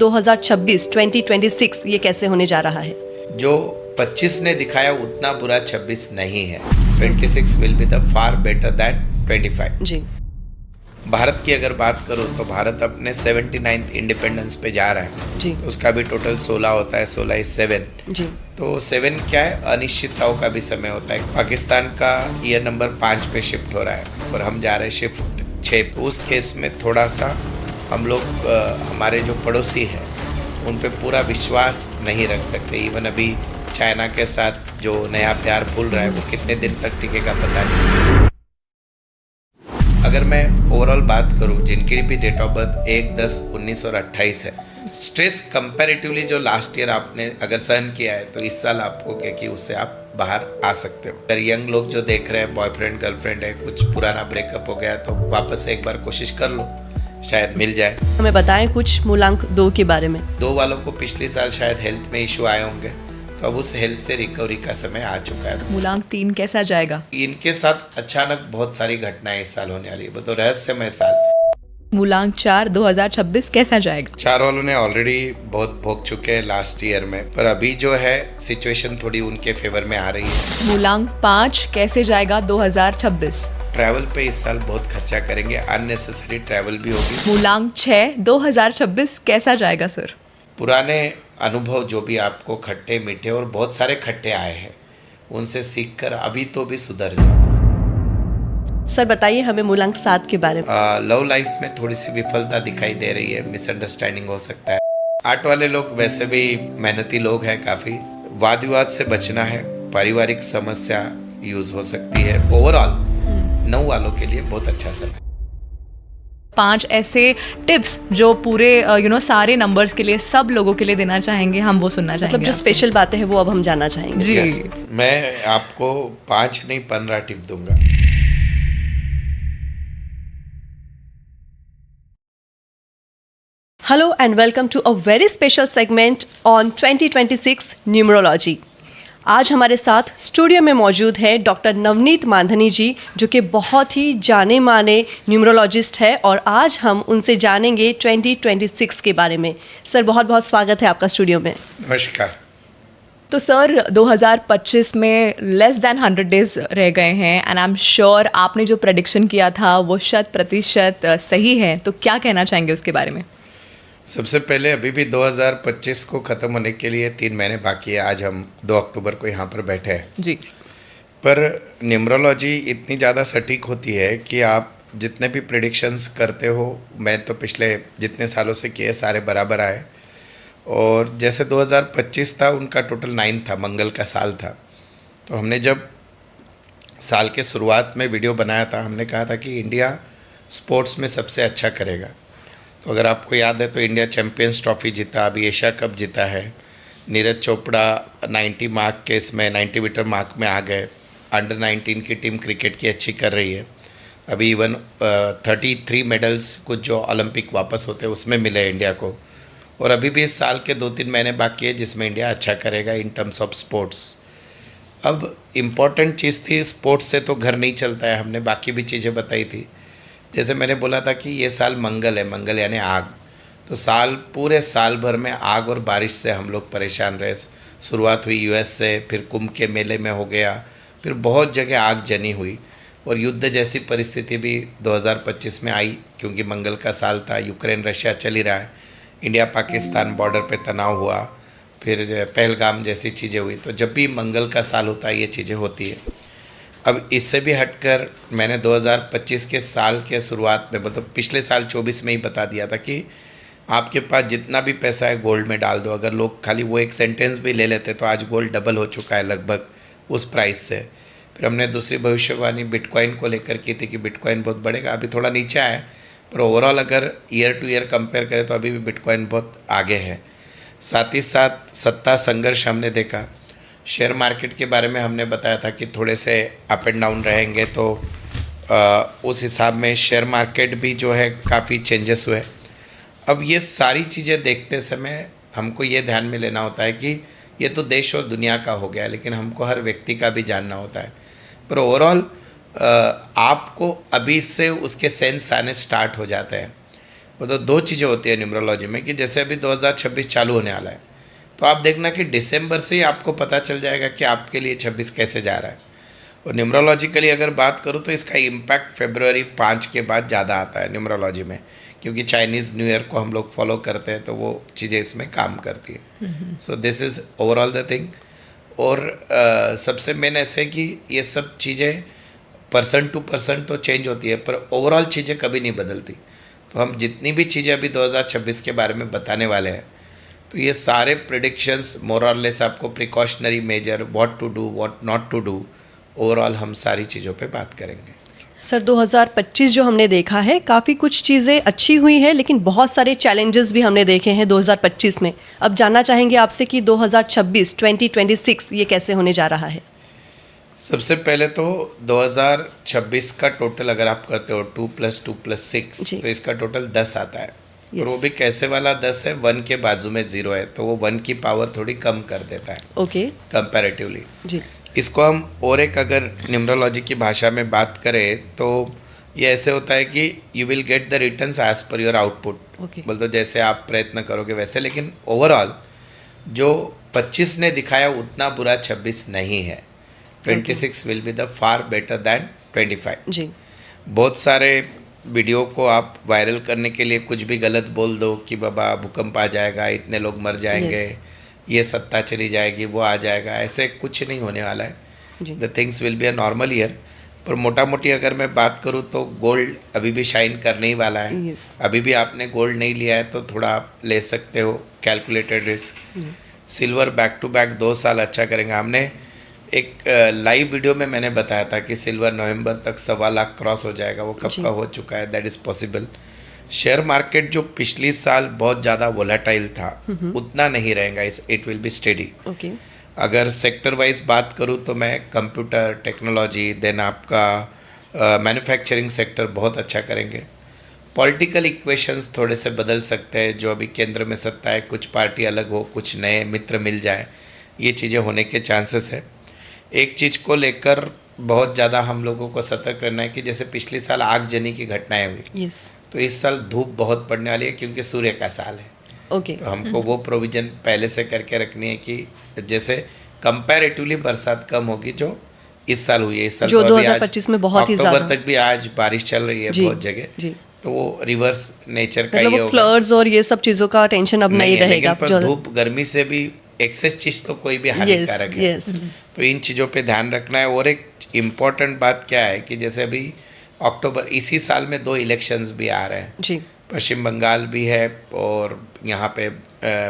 2026 2026 ये कैसे होने जा रहा है? जो 25 ने दिखाया उतना बुरा 26 नहीं है। 26 will be the far better than 25। जी। भारत की अगर बात करूँ तो भारत अपने 79th इंडिपेंडेंस पे जा रहा है। जी। तो उसका भी टोटल 16 होता है, 16 इज 7। जी। तो 7 क्या है, अनिश्चितताओं का भी समय होता है। पाकिस्तान का ईयर नंबर 5 पे शिफ्ट हो रहा है और हम जा रहे हैं शिफ्ट 6। तो उस केस में थोड़ा सा हम लोग हमारे जो पड़ोसी हैं उन पे पूरा विश्वास नहीं रख सकते। इवन अभी चाइना के साथ जो नया प्यार फूल रहा है वो कितने दिन तक टिकेगा पता नहीं। अगर मैं ओवरऑल बात करूं, जिनकी भी डेट ऑफ बर्थ 1, 10, 19 और 28 है, स्ट्रेस कंपैरेटिवली जो लास्ट ईयर आपने अगर सहन किया है तो इस साल आपको क्या कि उससे आप बाहर आ सकते हो। अगर यंग लोग जो देख रहे हैं, बॉयफ्रेंड गर्लफ्रेंड है, कुछ पुराना ब्रेकअप हो गया तो वापस एक बार कोशिश कर लो, शायद मिल जाए। हमें बताएं कुछ मूलांक 2 के बारे में। 2 वालों को पिछले साल शायद हेल्थ में इशू आए होंगे, तो अब उस हेल्थ से रिकवरी का समय आ चुका है। मूलांक 3 कैसा जाएगा? इनके साथ अचानक बहुत सारी घटनाएं इस साल होने वाली है, वो तो रहस्यमय साल। मूलांक 4 2026 कैसा जाएगा? 4 वालों ने ऑलरेडी बहुत भोग चुके हैं लास्ट ईयर में, पर अभी जो है सिचुएशन थोड़ी उनके फेवर में आ रही है। मूलांक 5 कैसे जाएगा 2026? ट्रैवल पे इस साल बहुत खर्चा करेंगे, अननेसेसरी ट्रैवल भी होगी। मूलांक 6 2026 कैसा जाएगा सर? पुराने अनुभव जो भी आपको खट्टे मीठे और बहुत सारे खट्टे आए हैं उनसे सीखकर अभी तो भी सुधर जाओ। सर बताइए हमें मूलांक 7 के बारे में। लव लाइफ में थोड़ी सी विफलता दिखाई दे रही है, मिसअंडरस्टैंडिंग हो सकता है। 8 वाले लोग वैसे भी मेहनती लोग हैं, काफी वाद विवाद से बचना है, पारिवारिक समस्या यूज हो सकती है। ओवरऑल 9 वालों के लिए बहुत अच्छा समय। 5 ऐसे टिप्स जो पूरे सारे नंबर्स के लिए सब लोगों के लिए देना चाहेंगे, हम वो सुनना चाहेंगे। मतलब जो स्पेशल बातें हैं वो अब हम जानना चाहेंगे। जी। Yes, मैं आपको 5 नहीं 15 टिप दूंगा। Hello and welcome to a very special segment on 2026 numerology. आज हमारे साथ स्टूडियो में मौजूद है डॉक्टर नवनीत मांधनी जी, जो कि बहुत ही जाने माने न्यूमरोलॉजिस्ट है, और आज हम उनसे जानेंगे 2026 के बारे में। सर बहुत बहुत स्वागत है आपका स्टूडियो में। नमस्कार। तो सर 2025 में लेस देन 100 डेज रह गए हैं एंड आई एम श्योर आपने जो प्रेडिक्शन किया था वो 100% सही है, तो क्या कहना चाहेंगे उसके बारे में? सबसे पहले अभी भी 2025 को ख़त्म होने के लिए 3 महीने बाकी है। आज हम 2 अक्टूबर को यहाँ पर बैठे हैं जी। पर न्यूमरोलॉजी इतनी ज़्यादा सटीक होती है कि आप जितने भी प्रेडिक्शंस करते हो, मैं तो पिछले जितने सालों से किए सारे बराबर आए। और जैसे 2025 था उनका टोटल 9 था, मंगल का साल था। तो हमने जब साल के शुरुआत में वीडियो बनाया था, हमने कहा था कि इंडिया स्पोर्ट्स में सबसे अच्छा करेगा। तो अगर आपको याद है तो इंडिया चैम्पियंस ट्रॉफी जीता, अभी एशिया कप जीता है। नीरज चोपड़ा 90 मार्क के इसमें 90 मीटर मार्क में आ गए। अंडर 19 की टीम क्रिकेट की अच्छी कर रही है। अभी इवन 33 मेडल्स कुछ जो ओलंपिक वापस होते हैं उसमें मिले इंडिया को। और अभी भी इस साल के 2-3 महीने बाकी है जिसमें इंडिया अच्छा करेगा इन टर्म्स ऑफ स्पोर्ट्स। अब इम्पॉर्टेंट चीज़ थी, स्पोर्ट्स से तो घर नहीं चलता है, हमने बाकी भी चीज़ें बताई थी। जैसे मैंने बोला था कि ये साल मंगल है, मंगल यानी आग। तो पूरे साल भर में आग और बारिश से हम लोग परेशान रहे। शुरुआत हुई यूएस से, फिर कुंभ के मेले में हो गया, फिर बहुत जगह आग जनी हुई और युद्ध जैसी परिस्थिति भी 2025 में आई क्योंकि मंगल का साल था। यूक्रेन रशिया चल ही रहा है, इंडिया पाकिस्तान बॉर्डर पे तनाव हुआ, फिर पहलगाम जैसी चीज़ें हुई। तो जब भी मंगल का साल होता है ये चीज़ें होती है। अब इससे भी हटकर मैंने 2025 के साल के शुरुआत में, मतलब पिछले साल 24 में ही बता दिया था कि आपके पास जितना भी पैसा है गोल्ड में डाल दो। अगर लोग खाली वो एक सेंटेंस भी ले लेते तो आज गोल्ड डबल हो चुका है लगभग उस प्राइस से। फिर हमने दूसरी भविष्यवाणी बिटकॉइन को लेकर की थी कि बिटकॉइन बहुत बढ़ेगा। अभी थोड़ा नीचे आया है पर ओवरऑल अगर ईयर टू ईयर कंपेयर करें तो अभी भी बिटकॉइन बहुत आगे है। साथ ही साथ सत्ता संघर्ष हमने देखा। शेयर मार्केट के बारे में हमने बताया था कि थोड़े से अप एंड डाउन रहेंगे, तो उस हिसाब में शेयर मार्केट भी जो है काफ़ी चेंजेस हुए। अब ये सारी चीज़ें देखते समय हमको ये ध्यान में लेना होता है कि ये तो देश और दुनिया का हो गया, लेकिन हमको हर व्यक्ति का भी जानना होता है। पर ओवरऑल आपको अभी से उसके सेंस आने स्टार्ट हो जाते हैं। वो तो दो चीज़ें होती है न्यूमरोलॉजी में कि जैसे अभी 2026 चालू होने वाला है, तो आप देखना कि दिसंबर से ही आपको पता चल जाएगा कि आपके लिए 26 कैसे जा रहा है। और न्यूमरोलॉजिकली अगर बात करूँ तो इसका इम्पैक्ट फरवरी 5 के बाद ज़्यादा आता है न्यूमरोलॉजी में, क्योंकि चाइनीज़ न्यू ईयर को हम लोग फॉलो करते हैं, तो वो चीज़ें इसमें काम करती है। So this is overall the thing. और सबसे मेन ऐसे कि ये सब चीज़ें पर्सन टू पर्सन तो चेंज होती है, पर ओवरऑल चीज़ें कभी नहीं बदलती। तो हम जितनी भी चीज़ें अभी 2026 के बारे में बताने वाले हैं, तो ये सारे प्रिडिक्शंस मोर और लेस आपको precautionary measure, what to do what not to do, overall हम सारी चीज़ों पे बात करेंगे। सर 2025 जो हमने देखा है, काफ़ी कुछ चीज़ें अच्छी हुई हैं, लेकिन बहुत सारे चैलेंजेस भी हमने देखे हैं 2025 में। अब जानना चाहेंगे आपसे कि 2026 ये कैसे होने जा रहा है। सबसे पहले तो 2026 का टोटल अगर आप करते हो 2 + 2 + 6, जी। तो इसका टोटल 10 आता है। Yes. और वो भी कैसे वाला 10 है, 1 के बाजू में 0 है, तो वो 1 की पावर थोड़ी कम कर देता है ओके कंपैरेटिवली। जी। इसको हम और एक अगर न्यूमरोलॉजी की भाषा में बात करें तो ये ऐसे होता है कि you will get the returns as per your output. Okay. बोल तो जैसे आप प्रयत्न करोगे वैसे, लेकिन ओवरऑल जो 25 ने दिखाया उतना बुरा 26 नहीं है। 26 will be the far better than 25। जी। बहुत सारे वीडियो को आप वायरल करने के लिए कुछ भी गलत बोल दो कि बाबा भूकंप आ जाएगा, इतने लोग मर जाएंगे, Yes. ये सत्ता चली जाएगी, वो आ जाएगा, ऐसे कुछ नहीं होने वाला है। जी। The things will be a normal year. पर मोटा मोटी अगर मैं बात करूँ तो गोल्ड अभी भी शाइन करने ही वाला है। Yes. अभी भी आपने गोल्ड नहीं लिया है तो थोड़ा आप ले सकते हो, calculated risk. Silver back to back 2 साल अच्छा करेंगे। हमने एक लाइव वीडियो में मैंने बताया था कि सिल्वर नवंबर तक 1.25 लाख क्रॉस हो जाएगा, वो कब जी। का हो चुका है, that is possible. Share market जो पिछली साल बहुत ज़्यादा वोलेटाइल था, उतना नहीं रहेगा, it will be steady. Okay अगर सेक्टर वाइज बात करूँ तो मैं कंप्यूटर टेक्नोलॉजी, देन आपका मैन्युफैक्चरिंग सेक्टर बहुत अच्छा करेंगे। पॉलिटिकल इक्वेशंस थोड़े से बदल सकते हैं, जो अभी केंद्र में सत्ता है, कुछ पार्टी अलग हो, कुछ नए मित्र मिल जाए, ये चीज़ें होने के चांसेस है। एक चीज़ को लेकर बहुत ज़्यादा हम लोगों को सतर्क रहना है कि जैसे पिछले साल आगजनी की घटनाएं हुई, यस तो इस साल धूप बहुत पड़ने वाली है क्योंकि सूर्य का साल है। ओके तो हमको वो प्रोविज़न पहले से करके रखनी है कि जैसे कंपैरेटिवली बरसात कम होगी जो इस साल हुई है। इस साल जो तो अभी आज 2025 में बहुत ही अक्टूबर ज़्यादा। तक भी आज बारिश चल रही है जी, बहुत जगह, जी। तो वो रिवर्स नेचर का मतलब ये वो होगा। फ्लड्स और ये सब चीज़ों का टेंशन अब नहीं है, रहेगा। लेकिन पर धूप गर्मी से भी एक्सेस चीज़ तो कोई भी हानिकारक है। यस तो इन चीज़ों पे ध्यान रखना है। और एक इम्पॉर्टेंट बात क्या है कि जैसे अभी अक्टूबर इसी साल में 2 इलेक्शंस भी आ रहे हैं, जी पश्चिम बंगाल भी है और यहाँ पे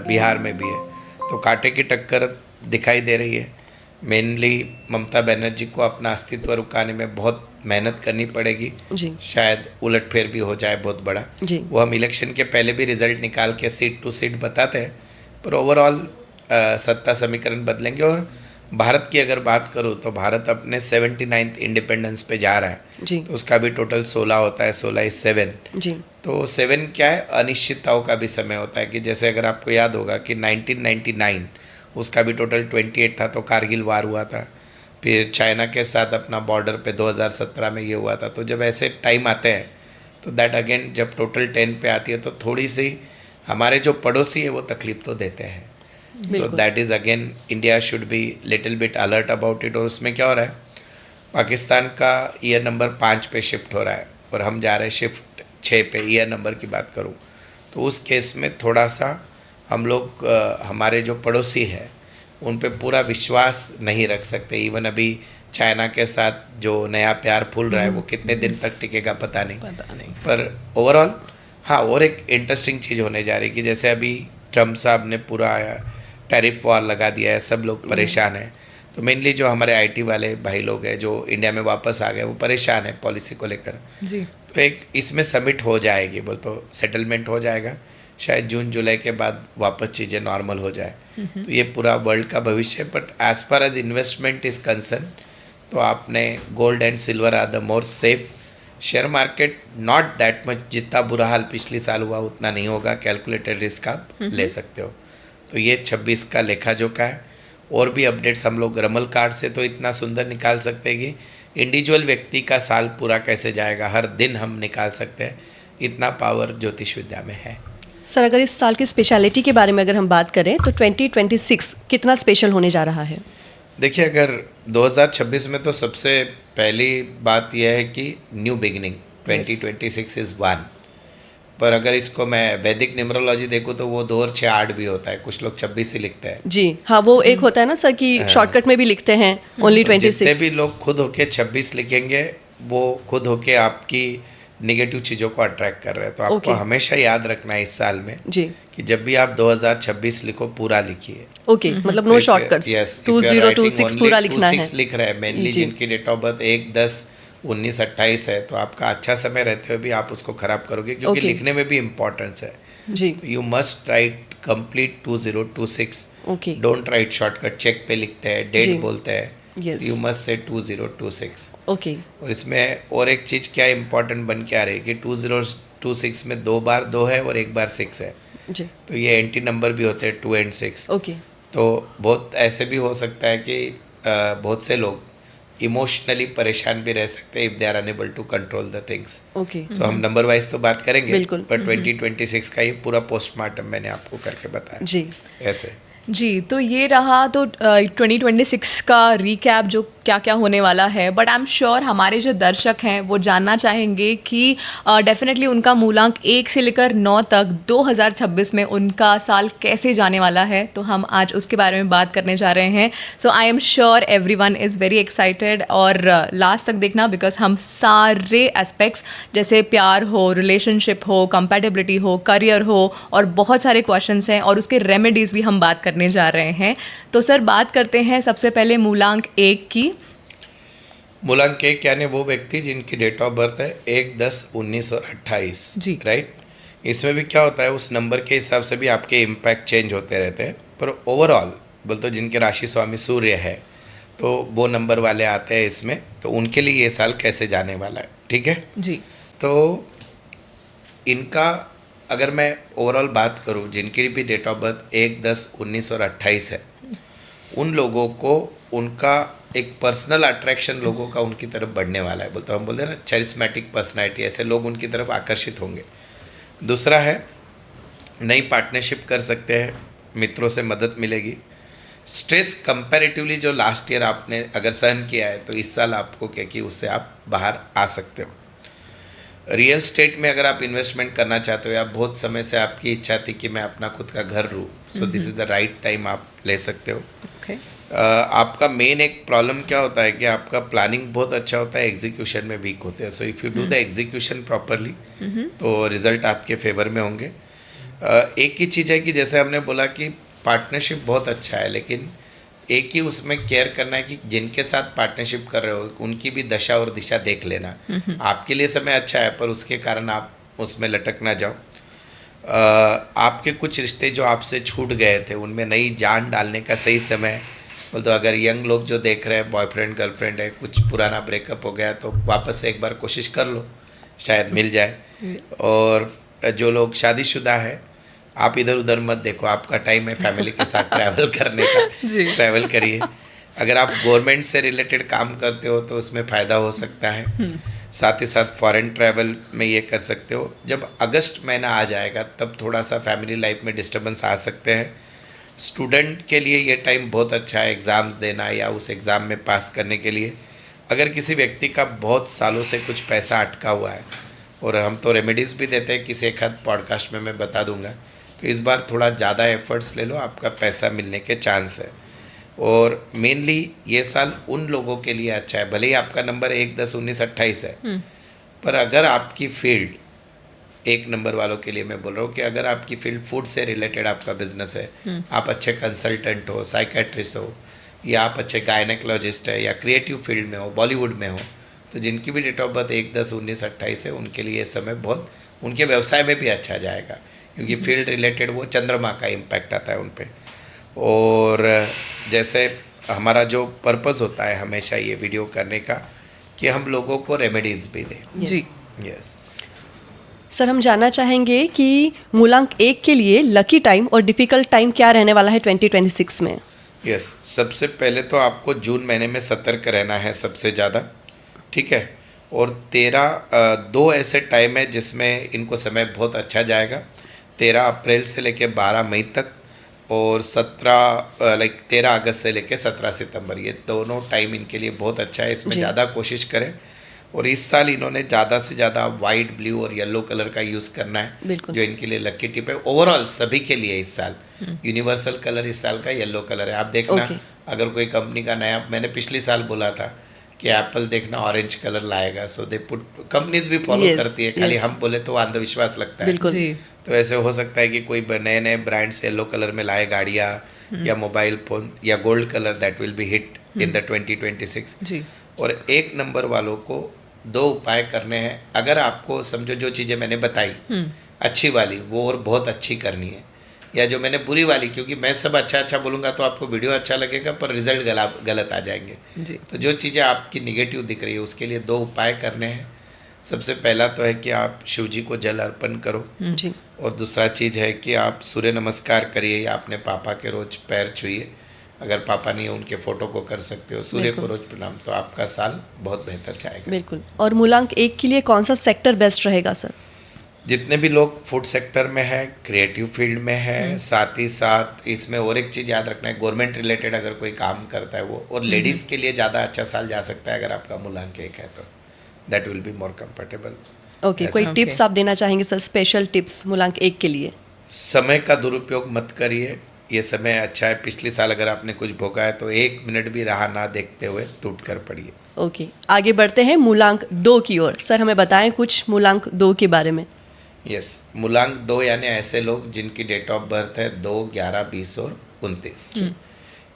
बिहार में भी है, तो कांटे की टक्कर दिखाई दे रही है। मेनली ममता बनर्जी को अपना अस्तित्व रुकाने में बहुत मेहनत करनी पड़ेगी, जी शायद उलटफेर भी हो जाए बहुत बड़ा। जी वो हम इलेक्शन के पहले भी रिजल्ट निकाल के सीट टू सीट बताते हैं, पर ओवरऑल सत्ता समीकरण बदलेंगे। और भारत की अगर बात करूँ तो भारत अपने 79th इंडिपेंडेंस पे जा रहा है, जी तो उसका भी टोटल 16 होता है, 16 is 7। जी तो 7 क्या है, अनिश्चितताओं का भी समय होता है कि जैसे अगर आपको याद होगा कि 1999 उसका भी टोटल 28 था, तो कारगिल वार हुआ था। फिर चाइना के साथ अपना बॉर्डर पे 2017 में ये हुआ था। तो जब ऐसे टाइम आते हैं तो दैट अगेन जब टोटल 10 पे आती है तो थोड़ी सी हमारे जो पड़ोसी है वो तकलीफ तो देते हैं। सो बिल्कुल। That is again India should be little bit alert about it. और उसमें क्या हो रहा है, पाकिस्तान का ईयर नंबर 5 पे शिफ्ट हो रहा है और हम जा रहे हैं शिफ्ट 6 पे। ईयर नंबर की बात करूँ तो उस केस में थोड़ा सा हम लोग हमारे जो पड़ोसी है उन पे पूरा विश्वास नहीं रख सकते। इवन अभी चाइना के साथ जो नया प्यार फूल रहा है वो कितने दिन तक टिकेगा पता नहीं। पर ओवरऑल हाँ, और एक इंटरेस्टिंग चीज़ होने जा रही है कि जैसे अभी ट्रम्प साहब ने पूरा टैरिफ वॉर लगा दिया है, सब लोग परेशान हैं। तो मेनली जो हमारे आईटी वाले भाई लोग हैं जो इंडिया में वापस आ गए वो परेशान है पॉलिसी को लेकर। जी तो एक इसमें समिट हो जाएगी, बोल तो सेटलमेंट हो जाएगा, शायद जून जुलाई के बाद वापस चीज़ें नॉर्मल हो जाए। तो ये पूरा वर्ल्ड का भविष्य। But as far as investment is concern तो आपने gold and silver are the more safe. Share market not that much, जितना बुरा हाल पिछले साल हुआ उतना नहीं होगा, कैलकुलेटेड रिस्क आप ले सकते हो। तो ये 26 का लेखा जोखा है। और भी अपडेट्स हम लोग रमल कार्ड से तो इतना सुंदर निकाल सकते हैं कि इंडिविजुअल व्यक्ति का साल पूरा कैसे जाएगा, हर दिन हम निकाल सकते हैं। इतना पावर ज्योतिष विद्या में है। सर, अगर इस साल की स्पेशलिटी के बारे में अगर हम बात करें तो 2026 कितना स्पेशल होने जा रहा है? देखिए, अगर 2026 में तो सबसे पहली बात यह है कि न्यू बिगिनिंग 2026 इज़ वन। पर अगर इसको मैं वैदिक न्यूमरोलॉजी देखूँ तो वो 2 और 6 8 भी होता है, कुछ लोग 26 ही लिखते हैं। जी हाँ, वो एक होता है ना सर कि शॉर्टकट में भी लिखते हैं ओनली तो जितने 26। भी लोग खुद होके 26 लिखेंगे वो खुद होके आपकी निगेटिव चीज़ों को अट्रैक्ट कर रहे हैं। तो आपको Okay. हमेशा याद रखना है इस साल में जी, कि जब भी आप 2026 लिखो पूरा लिखिए। ओके, मतलब no shortcuts. Yes, if you are 2026 writing पूरा only लिखना है। 26 लिख रहे हैं मेनली, जी। जिनकी डेट ऑफ बर्थ 1, 10, 19, 28 है, तो आपका अच्छा समय रहते हुए भी आप उसको खराब करोगे, क्योंकि Okay. लिखने में भी इम्पोर्टेंस है। जी, you must write complete 2026। Okay, don't write shortcut, check पे लिखते हैं, जी। डेट बोलते हैं। Yes. You must say 2026। Okay, और इसमें और एक चीज़ क्या इम्पोर्टेंट बन के आ रही है कि 2026 में 2 बार 2 है और 1 बार 6 है, जी, तो ये एंटी नंबर भी होते हैं 2 and 6। ओके, तो बहुत ऐसे भी हो सकता है कि बहुत से लोग इमोशनली परेशान भी रह सकते हैं if they are unable to control the things. Okay, so हम नंबर वाइज तो बात करेंगे, बिल्कुल। पर 2026 का ये पूरा पोस्टमार्टम मैंने आपको करके बताया जी, ऐसे। जी, तो ये रहा तो 2026 का रिकैप जो क्या क्या होने वाला है। बट आई एम श्योर हमारे जो दर्शक हैं वो जानना चाहेंगे कि डेफिनेटली उनका मूलांक 1 से लेकर 9 तक 2026 में उनका साल कैसे जाने वाला है, तो हम आज उसके बारे में बात करने जा रहे हैं। So I am sure everyone is very excited और लास्ट तक देखना, बिकॉज हम सारे एस्पेक्ट्स जैसे प्यार हो, रिलेशनशिप हो, कंपैटिबिलिटी हो, करियर हो और बहुत सारे क्वेश्चंस हैं और उसके रेमेडीज़ भी हम बात करने जा रहे हैं। तो सर बात करते हैं सबसे पहले मूलांक 1 की। मूलांक 1 यानी वो व्यक्ति जिनकी डेट ऑफ बर्थ है 1, 10, 19 और 28। जी। राइट। इसमें भी क्या होता है, उस नंबर के हिसाब से भी आपके इम्पैक्ट चेंज होते रहते हैं, पर ओवरऑल बोलते तो जिनके राशि स्वामी सूर्य है तो वो नंबर वाले आते हैं इसमें, तो उनके लिए ये साल कैसे जाने वाला है। ठीक है जी, तो इनका अगर मैं ओवरऑल बात करूं, जिनकी भी डेट ऑफ बर्थ 1, 10, 19 और 28 है, उन लोगों को उनका एक पर्सनल अट्रैक्शन लोगों का उनकी तरफ बढ़ने वाला है। हम बोलते हैं ना चरिस्मेटिक पर्सनैलिटी, ऐसे लोग उनकी तरफ आकर्षित होंगे। दूसरा है नई पार्टनरशिप कर सकते हैं, मित्रों से मदद मिलेगी। स्ट्रेस कंपैरेटिवली जो लास्ट ईयर आपने अगर सहन किया है तो इस साल आपको क्या कि उससे आप बाहर आ सकते हो। रियल स्टेट में अगर आप इन्वेस्टमेंट करना चाहते हो या बहुत समय से आपकी इच्छा थी कि मैं अपना खुद का घर लूँ, so this is the right time, आप ले सकते हो। ओके, आपका मेन एक प्रॉब्लम क्या होता है कि आपका प्लानिंग बहुत अच्छा होता है, एग्जीक्यूशन में वीक होते हैं। So if you do the execution properly तो रिजल्ट आपके फेवर में होंगे। एक ही चीज़ है कि जैसे हमने बोला कि पार्टनरशिप बहुत अच्छा है, लेकिन एक ही उसमें केयर करना है कि जिनके साथ पार्टनरशिप कर रहे हो उनकी भी दशा और दिशा देख लेना। आपके लिए समय अच्छा है पर उसके कारण आप उसमें लटक ना जाओ। आपके कुछ रिश्ते जो आपसे छूट गए थे उनमें नई जान डालने का सही समय है। बोल तो अगर यंग लोग जो देख रहे हैं, बॉयफ्रेंड गर्लफ्रेंड है, कुछ पुराना ब्रेकअप हो गया तो वापस से एक बार कोशिश कर लो, शायद मिल जाए। और जो लोग शादीशुदा है आप इधर उधर मत देखो, आपका टाइम है फैमिली के साथ ट्रैवल करने का, ट्रैवल करिए। अगर आप गवर्नमेंट से रिलेटेड काम करते हो तो उसमें फ़ायदा हो सकता है। साथ ही साथ फॉरेन ट्रैवल में ये कर सकते हो। जब अगस्त महीना आ जाएगा तब थोड़ा सा फैमिली लाइफ में डिस्टर्बेंस आ सकते हैं। स्टूडेंट के लिए ये टाइम बहुत अच्छा है एग्ज़ाम्स देना या उस एग्ज़ाम में पास करने के लिए। अगर किसी व्यक्ति का बहुत सालों से कुछ पैसा अटका हुआ है, और हम तो रेमेडीज़ भी देते हैं, किसी एक हद पॉडकास्ट में मैं बता दूंगा, तो इस बार थोड़ा ज़्यादा एफर्ट्स ले लो, आपका पैसा मिलने के चांस है। और मेनली ये साल उन लोगों के लिए अच्छा है, भले ही आपका नंबर 1, 10, 19, 28 है, पर अगर आपकी फील्ड, एक नंबर वालों के लिए मैं बोल रहा हूँ कि अगर आपकी फील्ड फूड से रिलेटेड आपका बिजनेस है, आप अच्छे कंसल्टेंट हो, साइकेट्रिस्ट हो, या आप अच्छे गायनेकोलॉजिस्ट है, या क्रिएटिव फील्ड में हो, बॉलीवुड में हो, तो जिनकी भी डेट ऑफ बर्थ 1, 10, 19, 28 है उनके लिए ये समय बहुत, उनके व्यवसाय में भी अच्छा जाएगा, क्योंकि फील्ड रिलेटेड वो चंद्रमा का इम्पैक्ट आता है उन पर। और जैसे हमारा जो पर्पस होता है हमेशा ये वीडियो करने का कि हम लोगों को रेमेडीज़ भी दें। जी, यस। सर हम जानना चाहेंगे कि मूलांक 1 के लिए लकी टाइम और डिफ़िकल्ट टाइम क्या रहने वाला है 2026 में? यस, सबसे पहले तो आपको जून महीने में सतर्क रहना है सबसे ज़्यादा, ठीक है। और 2 ऐसे टाइम है जिसमें इनको समय बहुत अच्छा जाएगा, 13 अप्रैल से लेके 12 मई तक, और 13 अगस्त से लेके 17 सितंबर, ये दोनों टाइम इनके लिए बहुत अच्छा है। इसमें जी। ज़्यादा कोशिश करें, और इस साल इन्होंने ज़्यादा से ज़्यादा वाइट, ब्लू और येलो कलर का यूज़ करना है, बिल्कुल। जो इनके लिए लकी टिप है। ओवरऑल सभी के लिए इस साल यूनिवर्सल कलर इस साल का येलो कलर है। आप देखना, ओके। अगर कोई कंपनी का नया, मैंने पिछले साल बोला था कि एप्पल देखना ऑरेंज कलर लाएगा, सो दे पुट, कंपनीज भी फॉलो Yes, करती है, खाली yes. हम बोले तो अंधविश्वास लगता है। बिल्कुल। जी तो ऐसे हो सकता है कि कोई नए नए ब्रांड्स येलो कलर में लाए गाड़ियाँ या मोबाइल फ़ोन, या gold colour that will be hit in the 2026। जी और 1 नंबर वालों को 2 उपाय करने हैं। अगर आपको समझो जो चीज़ें मैंने बताई अच्छी वाली, वो और बहुत अच्छी करनी है, या जो मैंने बुरी वाली, क्योंकि मैं सब अच्छा अच्छा बोलूँगा तो आपको वीडियो अच्छा लगेगा पर रिजल्ट गलत आ जाएंगे। जी तो जो चीज़ें आपकी निगेटिव दिख रही है उसके लिए 2 उपाय करने हैं। सबसे पहला तो है कि आप शिव जी को जल अर्पण करो, जी। और दूसरा चीज़ है कि आप सूर्य नमस्कार करिए, या अपने पापा के रोज पैर छुइए। अगर पापा नहीं है उनके फोटो को कर सकते हो, सूर्य को बिल्कुल। रोज प्रणाम, तो आपका साल बहुत बेहतर जाएगा। बिल्कुल। और मूलांक 1 के लिए कौन सा सेक्टर बेस्ट रहेगा सर? जितने भी लोग फूड सेक्टर में है, क्रिएटिव फील्ड में है, साथ ही साथ इसमें और एक चीज़ याद रखना है, गवर्नमेंट रिलेटेड अगर कोई काम करता है वो, और लेडीज़ के लिए ज़्यादा अच्छा साल जा सकता है अगर आपका मूलांक 1 है तो that will be more comfortable. Okay, कोई Okay. टिप्स आप देना चाहेंगे सर, स्पेशल टिप्स मूलांक 1 के लिए? समय का दुरुपयोग मत करिए, ये समय अच्छा है। पिछले साल अगर आपने कुछ भोगा है तो 1 मिनट भी राह ना देखते हुए टूट कर पड़िए। ओके, आगे बढ़ते हैं मूलांक 2 की ओर। सर हमें बताएं कुछ मूलांक 2 के बारे में। यस, मूलांक 2 यानी ऐसे लोग जिनकी डेट ऑफ बर्थ है 2, 11, 20 और 29।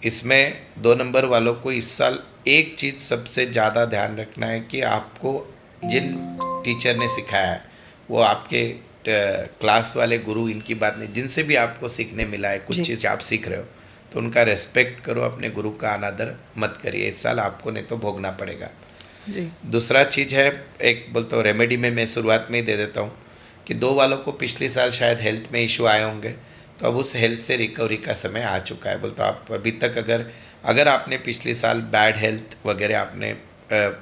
इसमें 2 नंबर वालों को इस साल एक चीज़ सबसे ज़्यादा ध्यान रखना है कि आपको जिन टीचर ने सिखाया है, वो आपके क्लास वाले गुरु, इनकी बात नहीं, जिनसे भी आपको सीखने मिला है, कुछ जी। चीज़ आप सीख रहे हो तो उनका रेस्पेक्ट करो, अपने गुरु का अनादर मत करिए। इस साल आपको नहीं तो भोगना पड़ेगा। जी दूसरा चीज़ है, एक बोलता हूँ रेमेडी में, मैं शुरुआत में ही दे देता हूँ कि 2 वालों को पिछले साल शायद हेल्थ में इशू आए होंगे, तो अब उस हेल्थ से रिकवरी का समय आ चुका है। बोलता आप अभी तक अगर आपने पिछले साल बैड हेल्थ वगैरह आपने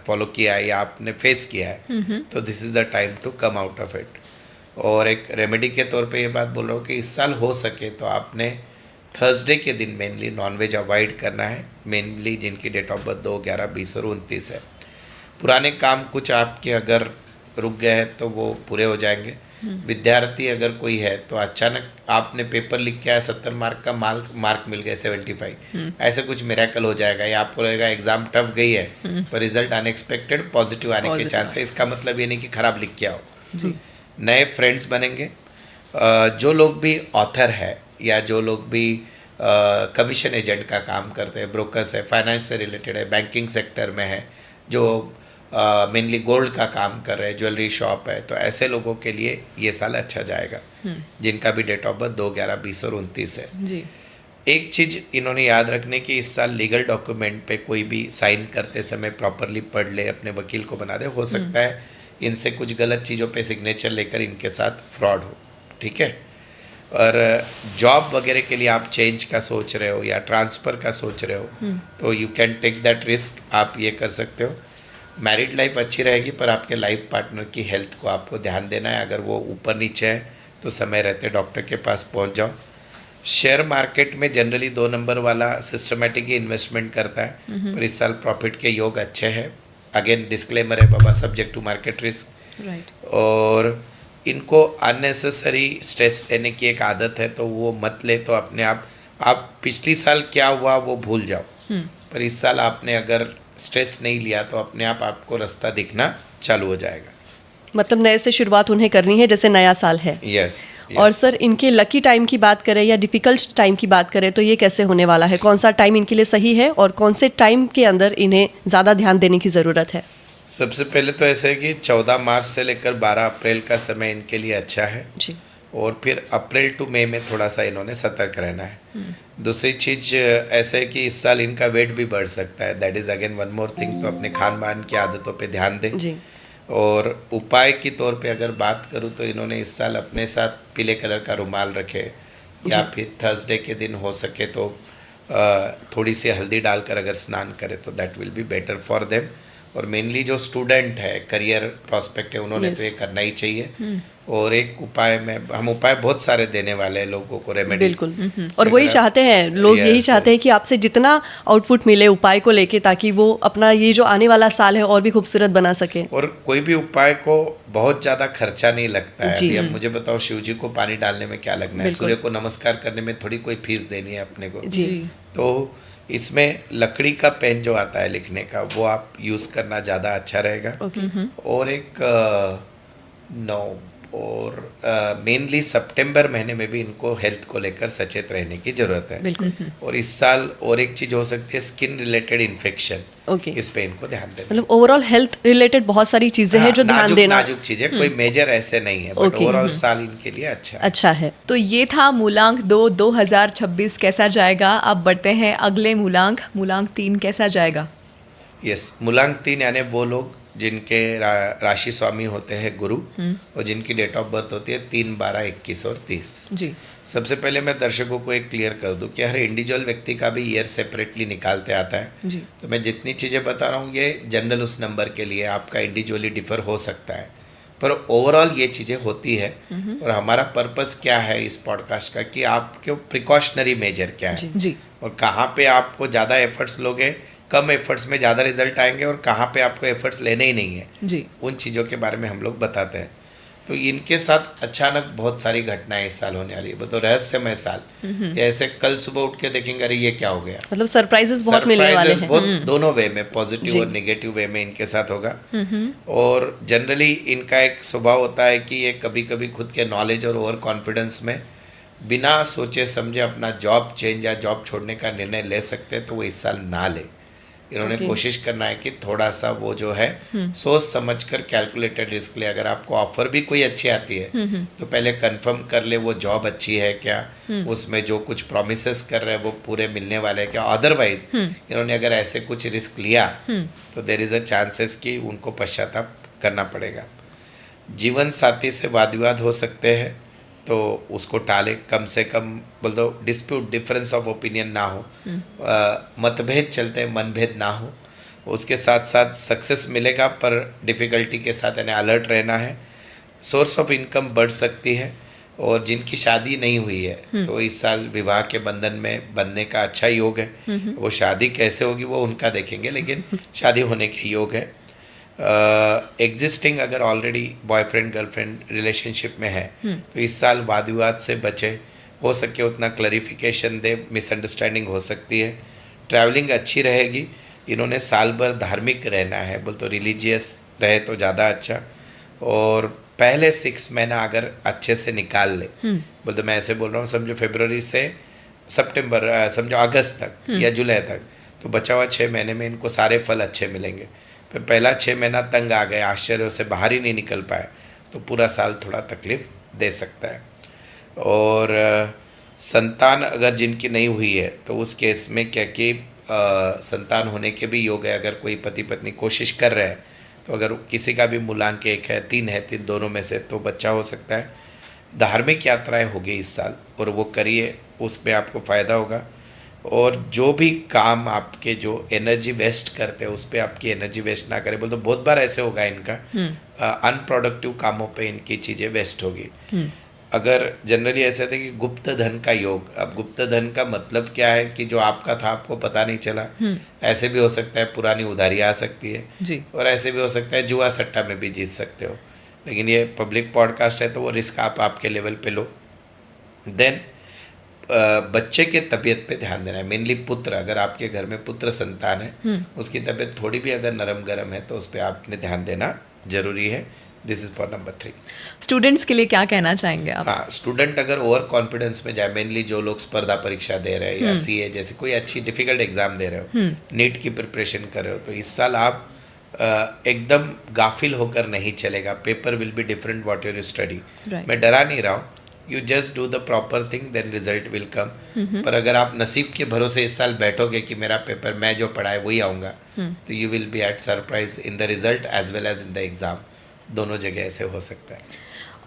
फॉलो किया है या आपने फेस किया है, तो this is the time to come out of it. और एक रेमेडी के तौर पे ये बात बोल रहा हूँ कि इस साल हो सके तो आपने थर्सडे के दिन मेनली नॉनवेज अवॉइड करना है, मेनली जिनकी डेट ऑफ बर्थ 2, 11, 20 और 29 है। पुराने काम कुछ आपके अगर रुक गए हैं तो वो पूरे हो जाएंगे। विद्यार्थी अगर कोई है तो अचानक आपने पेपर लिख के आया, 70 मार्क का मार्क मिल गए 75, ऐसे कुछ मिरेकल हो जाएगा, या आपको लगेगा एग्जाम टफ गई है पर रिजल्ट अनएक्सपेक्टेड पॉजिटिव आने के चांस है। इसका मतलब ये नहीं कि खराब लिख के आओ। जी नए फ्रेंड्स बनेंगे। जो लोग भी ऑथर है, या जो लोग भी कमीशन एजेंट का काम करते हैं, ब्रोकर्स है, फाइनेंस से रिलेटेड है, बैंकिंग सेक्टर में है, जो मेनली गोल्ड का काम कर रहे हैं, ज्वेलरी शॉप है, तो ऐसे लोगों के लिए ये साल अच्छा जाएगा, जिनका भी डेट ऑफ बर्थ 2, 11, 20 और 29 है। जी एक चीज़ इन्होंने याद रखने की, इस साल लीगल डॉक्यूमेंट पे कोई भी साइन करते समय प्रॉपरली पढ़ ले, अपने वकील को बना दे। हो सकता है इनसे कुछ गलत चीज़ों पे सिग्नेचर लेकर इनके साथ फ्रॉड हो, ठीक है। और जॉब वगैरह के लिए आप चेंज का सोच रहे हो या ट्रांसफ़र का सोच रहे हो, तो you can take that risk, आप ये कर सकते हो। मैरिड लाइफ अच्छी रहेगी, पर आपके लाइफ पार्टनर की हेल्थ को आपको ध्यान देना है। अगर वो ऊपर नीचे है तो समय रहते डॉक्टर के पास पहुंच जाओ। शेयर मार्केट में जनरली 2 नंबर वाला सिस्टमेटिक ही इन्वेस्टमेंट करता है, पर इस साल प्रॉफिट के योग अच्छे हैं। अगेन डिस्क्लेमर है बाबा, subject to market risk. Right और इनको अननेसेसरी स्ट्रेस लेने की एक आदत है, तो वो मत ले। तो अपने आप पिछली साल क्या हुआ वो भूल जाओ, पर इस साल आपने अगर स्ट्रेस नहीं लिया तो अपने आप आपको रास्ता दिखना चालू हो जाएगा। मतलब नए से शुरुआत उन्हें करनी है, जैसे नया साल है। यस। और सर इनके लकी टाइम की बात करें या डिफ़िकल्ट टाइम की बात करें तो ये कैसे होने वाला है? कौन सा टाइम इनके लिए सही है और कौन से टाइम के अंदर इन्हें ज़्यादा ध्यान देने की ज़रूरत है? सबसे पहले तो ऐसे है कि 14 मार्च से लेकर 12 अप्रैल का समय इनके लिए अच्छा है, जी। और फिर अप्रैल टू मई में थोड़ा सा इन्होंने सतर्क रहना है। दूसरी चीज़ ऐसे है कि इस साल इनका वेट भी बढ़ सकता है, that is again one more thing. तो अपने खान पान की आदतों पे ध्यान दें। जी। और उपाय के तौर पे अगर बात करूँ तो इन्होंने इस साल अपने साथ पीले कलर का रुमाल रखे, या फिर थर्सडे के दिन हो सके तो थोड़ी सी हल्दी डालकर अगर स्नान करें तो that will be better for them. और मेनली जो स्टूडेंट है, करियर प्रोस्पेक्ट है, उन्होंने Yes. तो ये करना ही चाहिए। और एक उपाय में हम उपाय बहुत सारे देने वाले हैं लोगों को, रेमेडीज। बिल्कुल। और वही चाहते हैं लोग, यही चाहते हैं कि आपसे जितना आउटपुट मिले उपाय को लेके, ताकि वो अपना ये जो आने वाला साल है और भी खूबसूरत बना सके। और कोई भी उपाय को बहुत ज़्यादा खर्चा नहीं लगता है। जी। अभी अब मुझे बताओ, शिव जी को पानी डालने में क्या लगना है, बिल्कुल। सूर्य को नमस्कार करने में थोड़ी कोई फीस देनी है अपने को। जी। तो इसमें लकड़ी का पेन जो आता है लिखने का, वो आप यूज़ करना ज़्यादा अच्छा रहेगा। और एक नौ और मेनली सितंबर महीने में भी इनको हेल्थ को लेकर सचेत रहने की ज़रूरत है। बिल्कुल। और इस साल और एक चीज़ हो सकती है, स्किन रिलेटेड इन्फेक्शन। ओके। इस पे इनको ध्यान देना। मतलब ओवरऑल हेल्थ रिलेटेड बहुत सारी चीजें हैं जो ध्यान नाजुक देना नाजुक चीजें, कोई मेजर ऐसे नहीं है, बट Okay. ओवरऑल साल इनके लिए अच्छा है। अच्छा है। तो ये था मूलांक 2 2026 कैसा जाएगा। अब बढ़ते हैं अगले मूलांक 3 कैसा जाएगा। यस, मूलांक 3 यानी वो लोग जिनके राशि स्वामी होते हैं गुरु, और जिनकी डेट ऑफ बर्थ होती है 3, 12, 21 और 30। जी सबसे पहले मैं दर्शकों को एक क्लियर कर दूं कि हर इंडिविजुअल व्यक्ति का भी ईयर सेपरेटली निकालते आता है। जी तो मैं जितनी चीज़ें बता रहा हूँ ये जनरल उस नंबर के लिए, आपका इंडिविजुअली डिफर हो सकता है, पर ओवरऑल ये चीज़ें होती है। और हमारा पर्पस क्या है इस पॉडकास्ट का, कि आपके प्रिकॉशनरी मेजर क्या है, जी और कहाँ पे आपको ज़्यादा एफर्ट्स लोगे, कम एफर्ट्स में ज़्यादा रिजल्ट आएंगे, और कहाँ पे आपको एफर्ट्स लेने ही नहीं है, जी उन चीज़ों के बारे में हम लोग बताते हैं। तो इनके साथ अचानक बहुत सारी घटनाएं इस साल होने वाली है, तो रहस्यमय साल। ये ऐसे कल सुबह उठ के देखेंगे अरे ये क्या हो गया। मतलब सरप्राइजेस बहुत मिलने वाले हैं। बहुत दोनों वे में, पॉजिटिव जी। और नेगेटिव वे में इनके साथ होगा। और जनरली इनका एक स्वभाव होता है कि ये कभी कभी खुद के नॉलेज और ओवर कॉन्फिडेंस में बिना सोचे समझे अपना जॉब चेंज या जॉब छोड़ने का निर्णय ले सकते हैं, तो वो इस साल ना ले। इन्होंने Okay. कोशिश करना है कि थोड़ा सा वो जो है सोच समझकर कैलकुलेटेड रिस्क ले। अगर आपको ऑफर भी कोई अच्छी आती है तो पहले कंफर्म कर ले वो जॉब अच्छी है क्या, उसमें जो कुछ प्रोमिसेस कर रहे हैं वो पूरे मिलने वाले हैं क्या। अदरवाइज इन्होंने अगर ऐसे कुछ रिस्क लिया तो देयर इज़ अ चांसेस कि उनको पश्चाताप करना पड़ेगा। जीवन साथी से वाद विवाद हो सकते हैं, तो उसको टाले, कम से कम बोल दो डिस्प्यूट, डिफरेंस ऑफ ओपिनियन ना हो, मतभेद चलते हैं, मनभेद ना हो। उसके साथ साथ सक्सेस मिलेगा, पर डिफ़िकल्टी के साथ यानी अलर्ट रहना है। सोर्स ऑफ इनकम बढ़ सकती है, और जिनकी शादी नहीं हुई है तो इस साल विवाह के बंधन में बंधने का अच्छा योग है। वो शादी कैसे होगी वो उनका देखेंगे, लेकिन शादी होने के योग है। एग्जिस्टिंग अगर ऑलरेडी बॉयफ्रेंड गर्लफ्रेंड रिलेशनशिप में है तो इस साल वाद विवाद से बचे, हो सके उतना क्लैरिफिकेशन दे, मिसअंडरस्टैंडिंग हो सकती है। ट्रैवलिंग अच्छी रहेगी। इन्होंने साल भर धार्मिक रहना है, बोल तो रिलीजियस रहे तो ज़्यादा अच्छा। और पहले 6 महीना अगर अच्छे से निकाल ले, बोल तो मैं ऐसे बोल रहा हूँ, समझो फरवरी से सितंबर, समझो अगस्त तक या जुलाई तक, तो बचा हुआ 6 महीने में इनको सारे फल अच्छे मिलेंगे। फिर पहला 6 महीना तंग आ गए, आश्चर्यों से बाहर ही नहीं निकल पाए, तो पूरा साल थोड़ा तकलीफ दे सकता है। और संतान अगर जिनकी नहीं हुई है तो उस केस में क्या कि संतान होने के भी योग है। अगर कोई पति पत्नी कोशिश कर रहे हैं तो अगर किसी का भी मूलांक 1 है, 3 है, 3 दोनों में से, तो बच्चा हो सकता है। धार्मिक यात्राएं होगी इस साल, और वो करिए, उसमें आपको फ़ायदा होगा। और जो भी काम आपके जो एनर्जी वेस्ट करते हैं उस पर आपकी एनर्जी वेस्ट ना करें। बोल तो बहुत बार ऐसे होगा इनका, अनप्रोडक्टिव कामों पे इनकी चीज़ें वेस्ट होगी। अगर जनरली ऐसे थे कि गुप्त धन का योग, अब गुप्त धन का मतलब क्या है कि जो आपका था आपको पता नहीं चला। ऐसे भी हो सकता है पुरानी उधारी आ सकती है जी और ऐसे भी हो सकता है जुआ सट्टा में भी जीत सकते हो। लेकिन ये पब्लिक पॉडकास्ट है तो वो रिस्क आप आपके लेवल पे लो। देन बच्चे के तबीयत पे ध्यान देना है, मेनली पुत्र। अगर आपके घर में पुत्र संतान है उसकी तबीयत थोड़ी भी अगर नरम गरम है तो उस पर आपने ध्यान देना जरूरी है। This is for number 3। Students के लिए क्या कहना चाहेंगे आप? हाँ, स्टूडेंट अगर ओवर कॉन्फिडेंस में जाए, मेनली जो लोग स्पर्धा परीक्षा दे रहे हैं या सीए जैसे कोई अच्छी डिफिकल्ट एग्जाम दे रहे हो, नीट की प्रिपरेशन कर रहे हो, तो इस साल आप एकदम गाफिल होकर नहीं चलेगा। Paper will be different what your study. Right. मैं डरा नहीं रहा हूँ, you just do the proper thing then result will come. पर अगर आप नसीब के भरोसे इस साल बैठोगे कि मेरा पेपर मैं जो पढ़ा है वही आऊँगा, तो you will be at surprise in the result as well as in the exam. दोनों जगह ऐसे हो सकता है।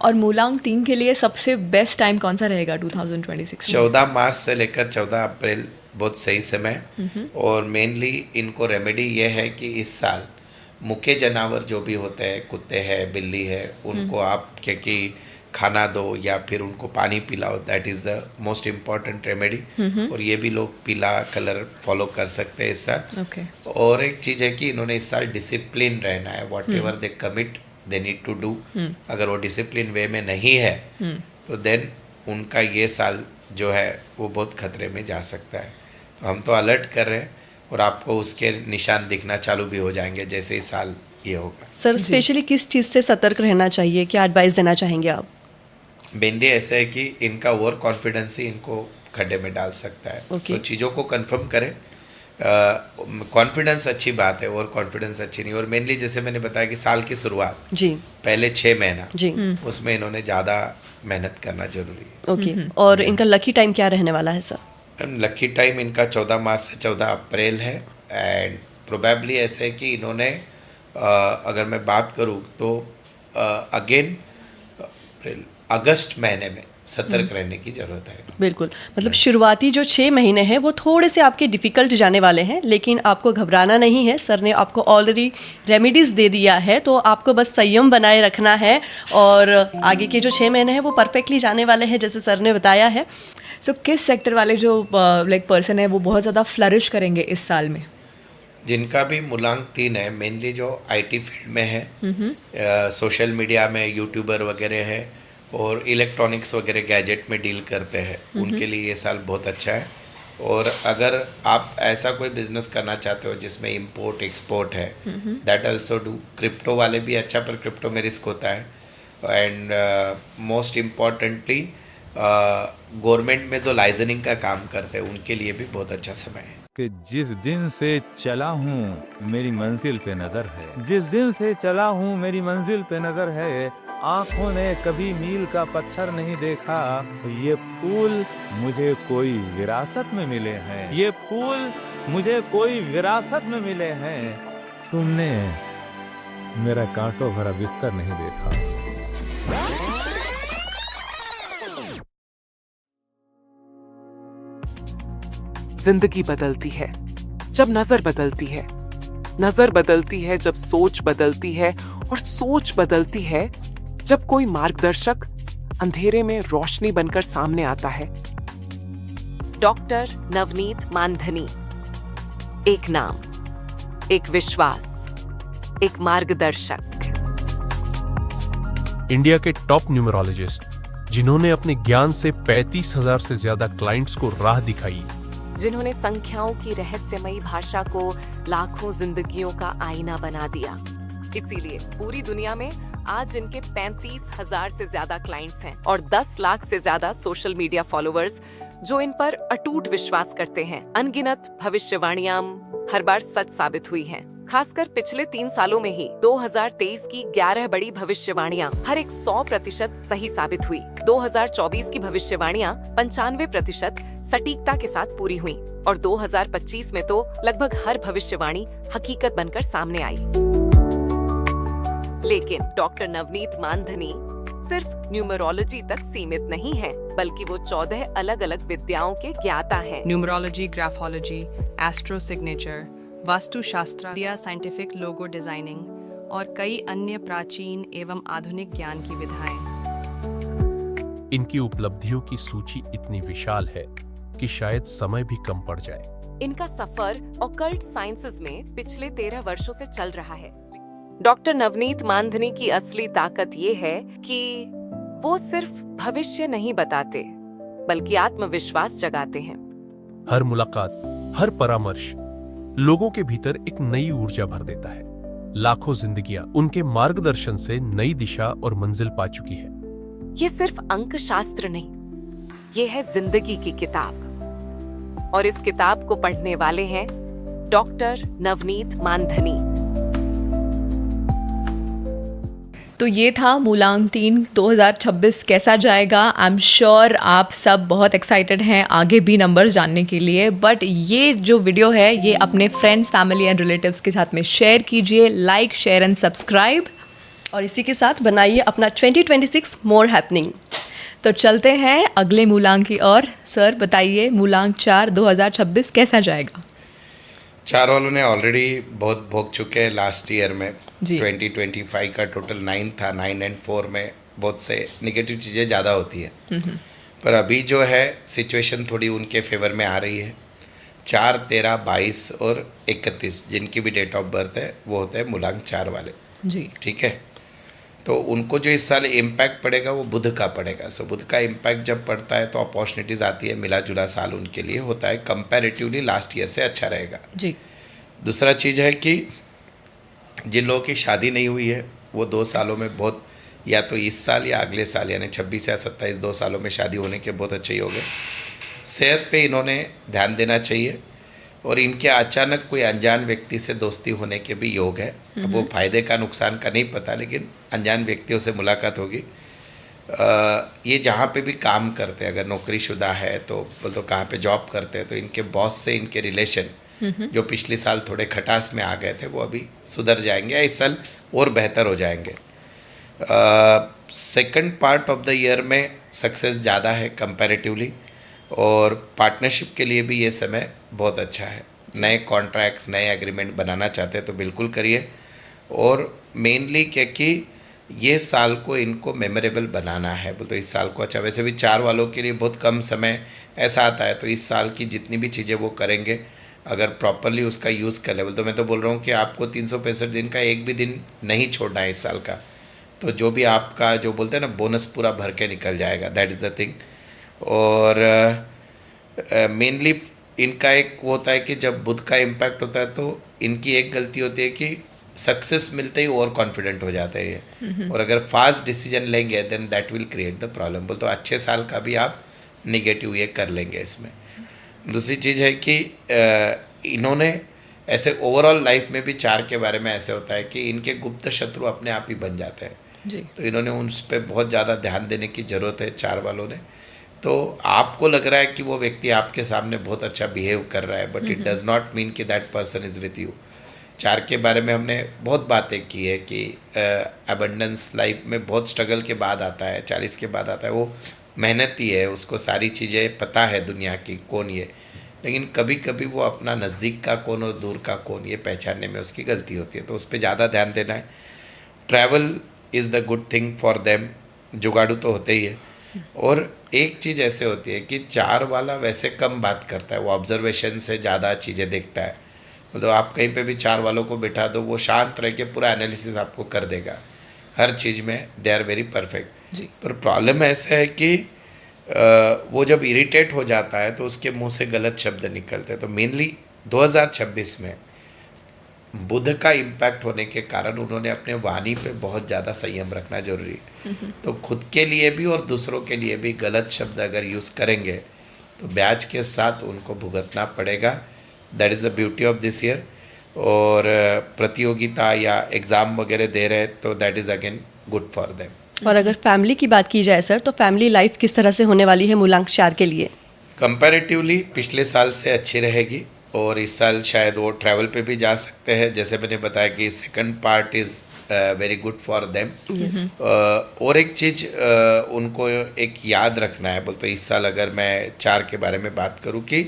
और मूलांक 3 के लिए सबसे बेस्ट टाइम कौन सा रहेगा 2026 में? 14 मार्च से लेकर 14 अप्रैल बहुत सही समय। और मेनली इनको रेमेडी ये है कि इस साल मुख्य जानवर जो भी होते हैं, कुत्ते हैं, बिल्ली है, उनको आप क्योंकि खाना दो या फिर उनको पानी पिलाओ, that is the most important remedy. और ये भी लोग पीला कलर फॉलो कर सकते हैं इस साल। ओके और एक चीज़ है कि इन्होंने इस साल डिसिप्लिन रहना है, whatever they commit they need to do. अगर वो डिसिप्लिन वे में नहीं है तो देन उनका ये साल जो है वो बहुत खतरे में जा सकता है। तो हम तो अलर्ट कर रहे हैं और आपको उसके निशान दिखना चालू भी हो जाएंगे जैसे ही साल ये होगा। सर स्पेशली किस चीज़ से सतर्क रहना चाहिए, क्या एडवाइस देना चाहेंगे आप? मेनली ऐसा है कि इनका ओवर कॉन्फिडेंस ही इनको खड्डे में डाल सकता है। Okay. So, चीज़ों को कंफर्म करें। कॉन्फिडेंस अच्छी बात है, ओवर कॉन्फिडेंस अच्छी नहीं। और मेनली जैसे मैंने बताया कि साल की शुरुआत जी पहले 6 महीना जी उसमें इन्होंने ज़्यादा मेहनत करना जरूरी है। ओके। और इनका लकी टाइम क्या रहने वाला है सर? लकी टाइम इनका 14 मार्च से 14 अप्रैल है। एंड प्रोबेबली ऐसे है कि इन्होंने अगर मैं बात करूँ तो अगेन अगस्त महीने में सतर्क रहने की ज़रूरत है। बिल्कुल, मतलब शुरुआती जो 6 महीने हैं वो थोड़े से आपके डिफ़िकल्ट जाने वाले हैं, लेकिन आपको घबराना नहीं है। सर ने आपको ऑलरेडी रेमेडीज़ दे दिया है, तो आपको बस संयम बनाए रखना है और आगे के जो 6 महीने हैं वो परफेक्टली जाने वाले हैं जैसे सर ने बताया है। सो किस सेक्टर वाले जो लाइक पर्सन है वो बहुत ज़्यादा फ्लरिश करेंगे इस साल में? जिनका भी मूलांक 3 है, मेनली जो आईटी फील्ड में है, सोशल मीडिया में यूट्यूबर वगैरह है और इलेक्ट्रॉनिक्स वगैरह गैजेट में डील करते हैं, उनके लिए ये साल बहुत अच्छा है। और अगर आप ऐसा कोई बिजनेस करना चाहते हो जिसमें इंपोर्ट एक्सपोर्ट है, दैट आल्सो डू। क्रिप्टो वाले भी अच्छा, पर क्रिप्टो में रिस्क होता है। एंड मोस्ट इम्पॉर्टेंटली गवर्नमेंट में जो लाइजनिंग का काम करते हैं उनके लिए भी बहुत अच्छा समय है। कि जिस दिन से चला हूँ मेरी मंजिल पे नजर है, जिस दिन से चला हूँ मेरी मंजिल पे नजर है, आंखों ने कभी मील का पत्थर नहीं देखा। ये फूल मुझे कोई विरासत में मिले हैं, ये फूल मुझे कोई विरासत में मिले हैं। तुमने मेरा कांटों भरा बिस्तर नहीं देखा। जिंदगी बदलती है जब नजर बदलती है, नजर बदलती है जब सोच बदलती है, और सोच बदलती है जब कोई मार्गदर्शक अंधेरे में रोशनी बनकर सामने आता है। डॉक्टर नवनीत मानधनी, एक नाम, एक विश्वास, एक मार्गदर्शक। इंडिया के टॉप न्यूमरोलॉजिस्ट जिन्होंने अपने ज्ञान से 35,000 से ज्यादा क्लाइंट्स को राह दिखाई, जिन्होंने संख्याओं की रहस्यमयी भाषा को लाखों जिंदगियों का आईना बना दिया। इसीलिए पूरी दुनिया में आज इनके 35,000 से ज्यादा क्लाइंट्स हैं और 10 लाख से ज्यादा सोशल मीडिया फॉलोअर्स जो इन पर अटूट विश्वास करते हैं। अनगिनत भविष्यवाणियां हर बार सच साबित हुई हैं। खासकर पिछले 3 सालों में ही 2023 की 11 बड़ी भविष्यवाणियां हर एक 100% सही साबित हुई। 2024 की भविष्यवाणियां 95% सटीकता के साथ पूरी हुई और 2025 में तो लगभग हर भविष्यवाणी हकीकत बनकर सामने आई। लेकिन डॉक्टर नवनीत मानधनी सिर्फ न्यूमरोलॉजी तक सीमित नहीं है, बल्कि वो 14 अलग अलग विद्याओं के ज्ञाता हैं। न्यूमरोलॉजी, ग्राफोलॉजी, एस्ट्रो सिग्नेचर, वास्तुशास्त्र, साइंटिफिक लोगो डिजाइनिंग और कई अन्य प्राचीन एवं आधुनिक ज्ञान की विधाएं। इनकी उपलब्धियों की सूची इतनी विशाल है कि शायद समय भी कम पड़ जाए। इनका सफर ऑकल्ट साइंसेज में पिछले 13 वर्षों से चल रहा है। डॉक्टर नवनीत मानधनी की असली ताकत ये है कि वो सिर्फ भविष्य नहीं बताते, बल्कि आत्मविश्वास जगाते हैं। हर मुलाकात, हर परामर्श लोगों के भीतर एक नई ऊर्जा भर देता है। लाखों जिंदगियां उनके मार्गदर्शन से नई दिशा और मंजिल पा चुकी है। ये सिर्फ अंक शास्त्र नहीं, ये है जिंदगी की किताब, और इस किताब को पढ़ने वाले हैं डॉक्टर नवनीत मानधनी। तो ये था मूलांक 3 2026 कैसा जाएगा। आई एम श्योर आप सब बहुत एक्साइटेड हैं आगे भी नंबर जानने के लिए। बट ये जो वीडियो है ये अपने फ्रेंड्स, फैमिली एंड रिलेटिव्स के साथ में शेयर कीजिए। Like, share and subscribe. और इसी के साथ बनाइए अपना 2026 मोर हैपनिंग। तो चलते हैं अगले मूलांक की ओर। सर बताइए मूलांक 4 2026 कैसा जाएगा? चार वालों ने ऑलरेडी बहुत भोग चुके हैं लास्ट ईयर में। जी। 2025 का टोटल 9 था, 9 एंड 4 में बहुत से नेगेटिव चीज़ें ज़्यादा होती है। पर अभी जो है सिचुएशन थोड़ी उनके फेवर में आ रही है। 4, 13, 22 और 31 जिनकी भी डेट ऑफ बर्थ है वो होते हैं मूलांक 4 वाले। जी। ठीक है, तो उनको जो इस साल इम्पैक्ट पड़ेगा वो बुध का पड़ेगा। सो बुध का इम्पैक्ट जब पड़ता है तो अपॉर्चुनिटीज़ आती है, मिला जुला साल उनके लिए होता है, कंपैरेटिवली लास्ट ईयर से अच्छा रहेगा। जी। दूसरा चीज़ है कि जिन लोगों की शादी नहीं हुई है वो 2 सालों में बहुत, या तो इस साल या अगले साल यानी 26 या 27 2 सालों में शादी होने के बहुत अच्छे योग है। सेहत पे इन्होंने ध्यान देना चाहिए और इनके अचानक कोई अनजान व्यक्ति से दोस्ती होने के भी योग है। अब वो फायदे का नुकसान का नहीं पता, लेकिन अनजान व्यक्तियों से मुलाकात होगी। ये जहाँ पे भी काम करते हैं, अगर नौकरीशुदा है तो बोल तो कहाँ पे जॉब करते हैं, तो इनके बॉस से इनके रिलेशन जो पिछले साल थोड़े खटास में आ गए थे वो अभी सुधर जाएंगे या इस साल और बेहतर हो जाएंगे। Second part of the year में सक्सेस ज़्यादा है कंपैरेटिवली, और पार्टनरशिप के लिए भी ये समय बहुत अच्छा है। नए कॉन्ट्रैक्ट्स, नए एग्रीमेंट बनाना चाहते हैं तो बिल्कुल करिए। और मेनली क्योंकि ये साल को इनको मेमोरेबल बनाना है, बोल तो इस साल को अच्छा, वैसे भी 4 वालों के लिए बहुत कम समय ऐसा आता है, तो इस साल की जितनी भी चीज़ें वो करेंगे अगर प्रॉपरली उसका यूज़ कर ले, बोल तो मैं तो बोल रहा हूँ कि आपको 365 दिन का एक भी दिन नहीं छोड़ना है इस साल का, तो जो भी आपका जो बोलते हैं ना बोनस पूरा भर के निकल जाएगा, दैट इज़ द थिंग। और मेनली इनका एक वो होता है कि जब बुध का इम्पैक्ट होता है तो इनकी एक गलती होती है कि सक्सेस मिलते ही और कॉन्फिडेंट हो जाते हैं ये, और अगर फास्ट डिसीजन लेंगे then that will create the problem. बोल तो अच्छे साल का भी आप निगेटिव ये कर लेंगे इसमें। दूसरी चीज़ है कि इन्होंने ऐसे ओवरऑल लाइफ में भी 4 के बारे में ऐसे होता है कि इनके गुप्त शत्रु अपने आप ही बन जाते हैं। जी। तो इन्होंने उन पर बहुत ज़्यादा ध्यान देने की ज़रूरत है 4 वालों ने। तो आपको लग रहा है कि वो व्यक्ति आपके सामने बहुत अच्छा बिहेव कर रहा है, but it does not mean कि that person is with you. 4 के बारे में हमने बहुत बातें की है कि अबंडेंस लाइफ में बहुत स्ट्रगल के बाद आता है, 40 के बाद आता है। वो मेहनती है, उसको सारी चीज़ें पता है दुनिया की कौन ये, लेकिन कभी कभी वो अपना नज़दीक का कौन और दूर का कौन ये पहचानने में उसकी गलती होती है, तो उस पर ज़्यादा ध्यान देना है। Travel is the good thing for them, जुगाड़ू तो होते ही है। और एक चीज़ ऐसे होती है कि 4 वाला वैसे कम बात करता है, वो ऑब्जर्वेशन से ज़्यादा चीज़ें देखता है। मतलब आप कहीं पे भी 4 वालों को बिठा दो, वो शांत रह के पूरा एनालिसिस आपको कर देगा हर चीज़ में, दे आर वेरी परफेक्ट। जी। पर प्रॉब्लम ऐसा है कि वो जब इरिटेट हो जाता है तो उसके मुंह से गलत शब्द निकलते हैं। तो मेनली 2026 में बुध का इम्पैक्ट होने के कारण उन्होंने अपने वाणी पे बहुत ज़्यादा संयम रखना जरूरी है। तो खुद के लिए भी और दूसरों के लिए भी गलत शब्द अगर यूज़ करेंगे तो ब्याज के साथ उनको भुगतना पड़ेगा। That is the beauty of this year. और प्रतियोगिता या एग्ज़ाम वगैरह दे रहे तो that is again good for them. और अगर फैमिली की बात की जाए सर, तो फैमिली लाइफ किस तरह से होने वाली है मूलांक 4 के लिए? कंपैरेटिवली पिछले साल से अच्छी रहेगी, और इस साल शायद वो ट्रैवल पे भी जा सकते हैं। जैसे मैंने बताया कि second part is very good for them. और एक चीज़ उनको एक याद रखना है, बोलते इस साल अगर मैं 4 के बारे में बात करूँ कि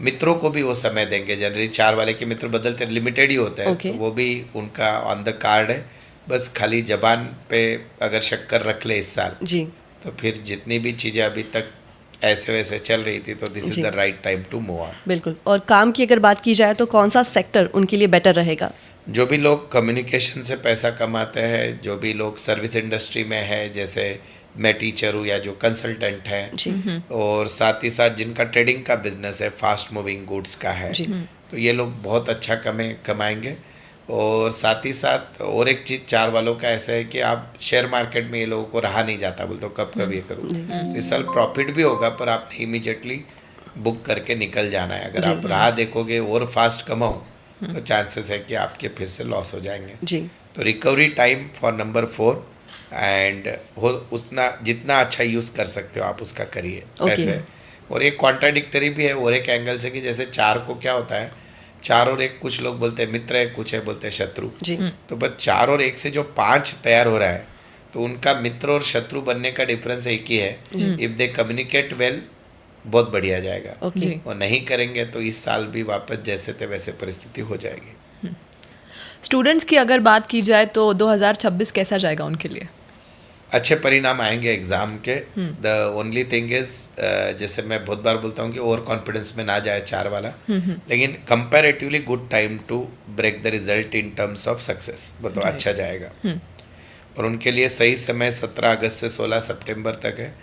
मित्रों को भी वो समय देंगे। जनरली 4 वाले के मित्र बदलते लिमिटेड ही होते हैं, Okay. तो वो भी उनका ऑन द कार्ड है। बस खाली जबान पे अगर शक्कर रख ले इस साल, जी। तो फिर जितनी भी चीज़ें अभी तक ऐसे वैसे चल रही थी तो दिस इज़ जी। The right time to move on. बिल्कुल। और काम की अगर बात की जाए तो कौन सा सेक्टर उनके लिए बेटर रहेगा? जो भी लोग कम्युनिकेशन से पैसा कमाते हैं, जो भी लोग सर्विस इंडस्ट्री में है, जैसे मैं टीचर हूँ या जो कंसल्टेंट हैं, जी। और साथ ही साथ जिनका ट्रेडिंग का बिजनेस है, फास्ट मूविंग गुड्स का है, जी। तो ये लोग बहुत अच्छा कमाएंगे। और साथ ही साथ और एक चीज़ 4 वालों का ऐसा है कि आप शेयर मार्केट में ये लोगों को रहा नहीं जाता, बोलते हो कब ये करूँ, तो इस साल प्रॉफिट भी होगा, पर आपने इमीडिएटली बुक करके निकल जाना है। अगर आप राह देखोगे और फास्ट कमाओ तो चांसेस है कि आपके फिर से लॉस हो जाएंगे। जी। तो recovery time for number 4, and हो उतना जितना अच्छा यूज़ कर सकते हो आप उसका करिए। Okay. ऐसे और एक कॉन्ट्राडिक्टरी भी है और एक एंगल से कि जैसे 4 को क्या होता है, 4 और 1 कुछ लोग बोलते हैं मित्र है, कुछ है बोलते हैं शत्रु। जी। तो बस 4 और 1 से जो 5 तैयार हो रहा है, तो उनका मित्र और शत्रु बनने का डिफरेंस एक ही है। इफ़ दे कम्युनिकेट वेल बहुत बढ़िया जाएगा। ओके जी। और नहीं करेंगे तो इस साल भी वापस जैसे थे वैसे परिस्थिति हो जाएगी। स्टूडेंट्स की अगर बात की जाए तो 2026 कैसा जाएगा उनके लिए? अच्छे परिणाम आएंगे एग्ज़ाम के। द ओनली थिंग इज, जैसे मैं बहुत बार बोलता हूँ कि ओवर कॉन्फिडेंस में ना जाए 4 वाला, लेकिन comparatively good time to break the result in terms of success, वो तो अच्छा जाएगा। और उनके लिए सही समय 17 अगस्त से 16 सितंबर तक है।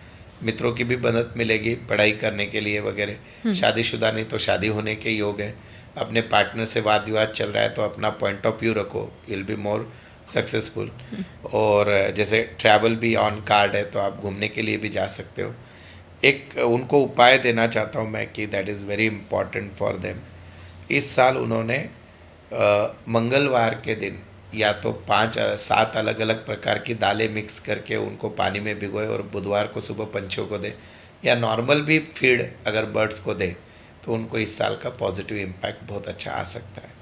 मित्रों की भी मदद मिलेगी पढ़ाई करने के लिए वगैरह। शादीशुदा नहीं तो शादी होने के योग है। अपने पार्टनर से वाद विवाद चल रहा है तो अपना पॉइंट ऑफ व्यू रखो, विल बी मोर सक्सेसफुल। और जैसे ट्रैवल भी ऑन कार्ड है तो आप घूमने के लिए भी जा सकते हो। एक उनको उपाय देना चाहता हूँ मैं कि that is very important for them. इस साल उन्होंने मंगलवार के दिन या तो 5-7 अलग अलग प्रकार की दालें मिक्स करके उनको पानी में भिगोए और बुधवार को सुबह पंछियों को दे, या नॉर्मल भी फीड अगर बर्ड्स को दे तो उनको इस साल का पॉजिटिव इम्पैक्ट बहुत अच्छा आ सकता है।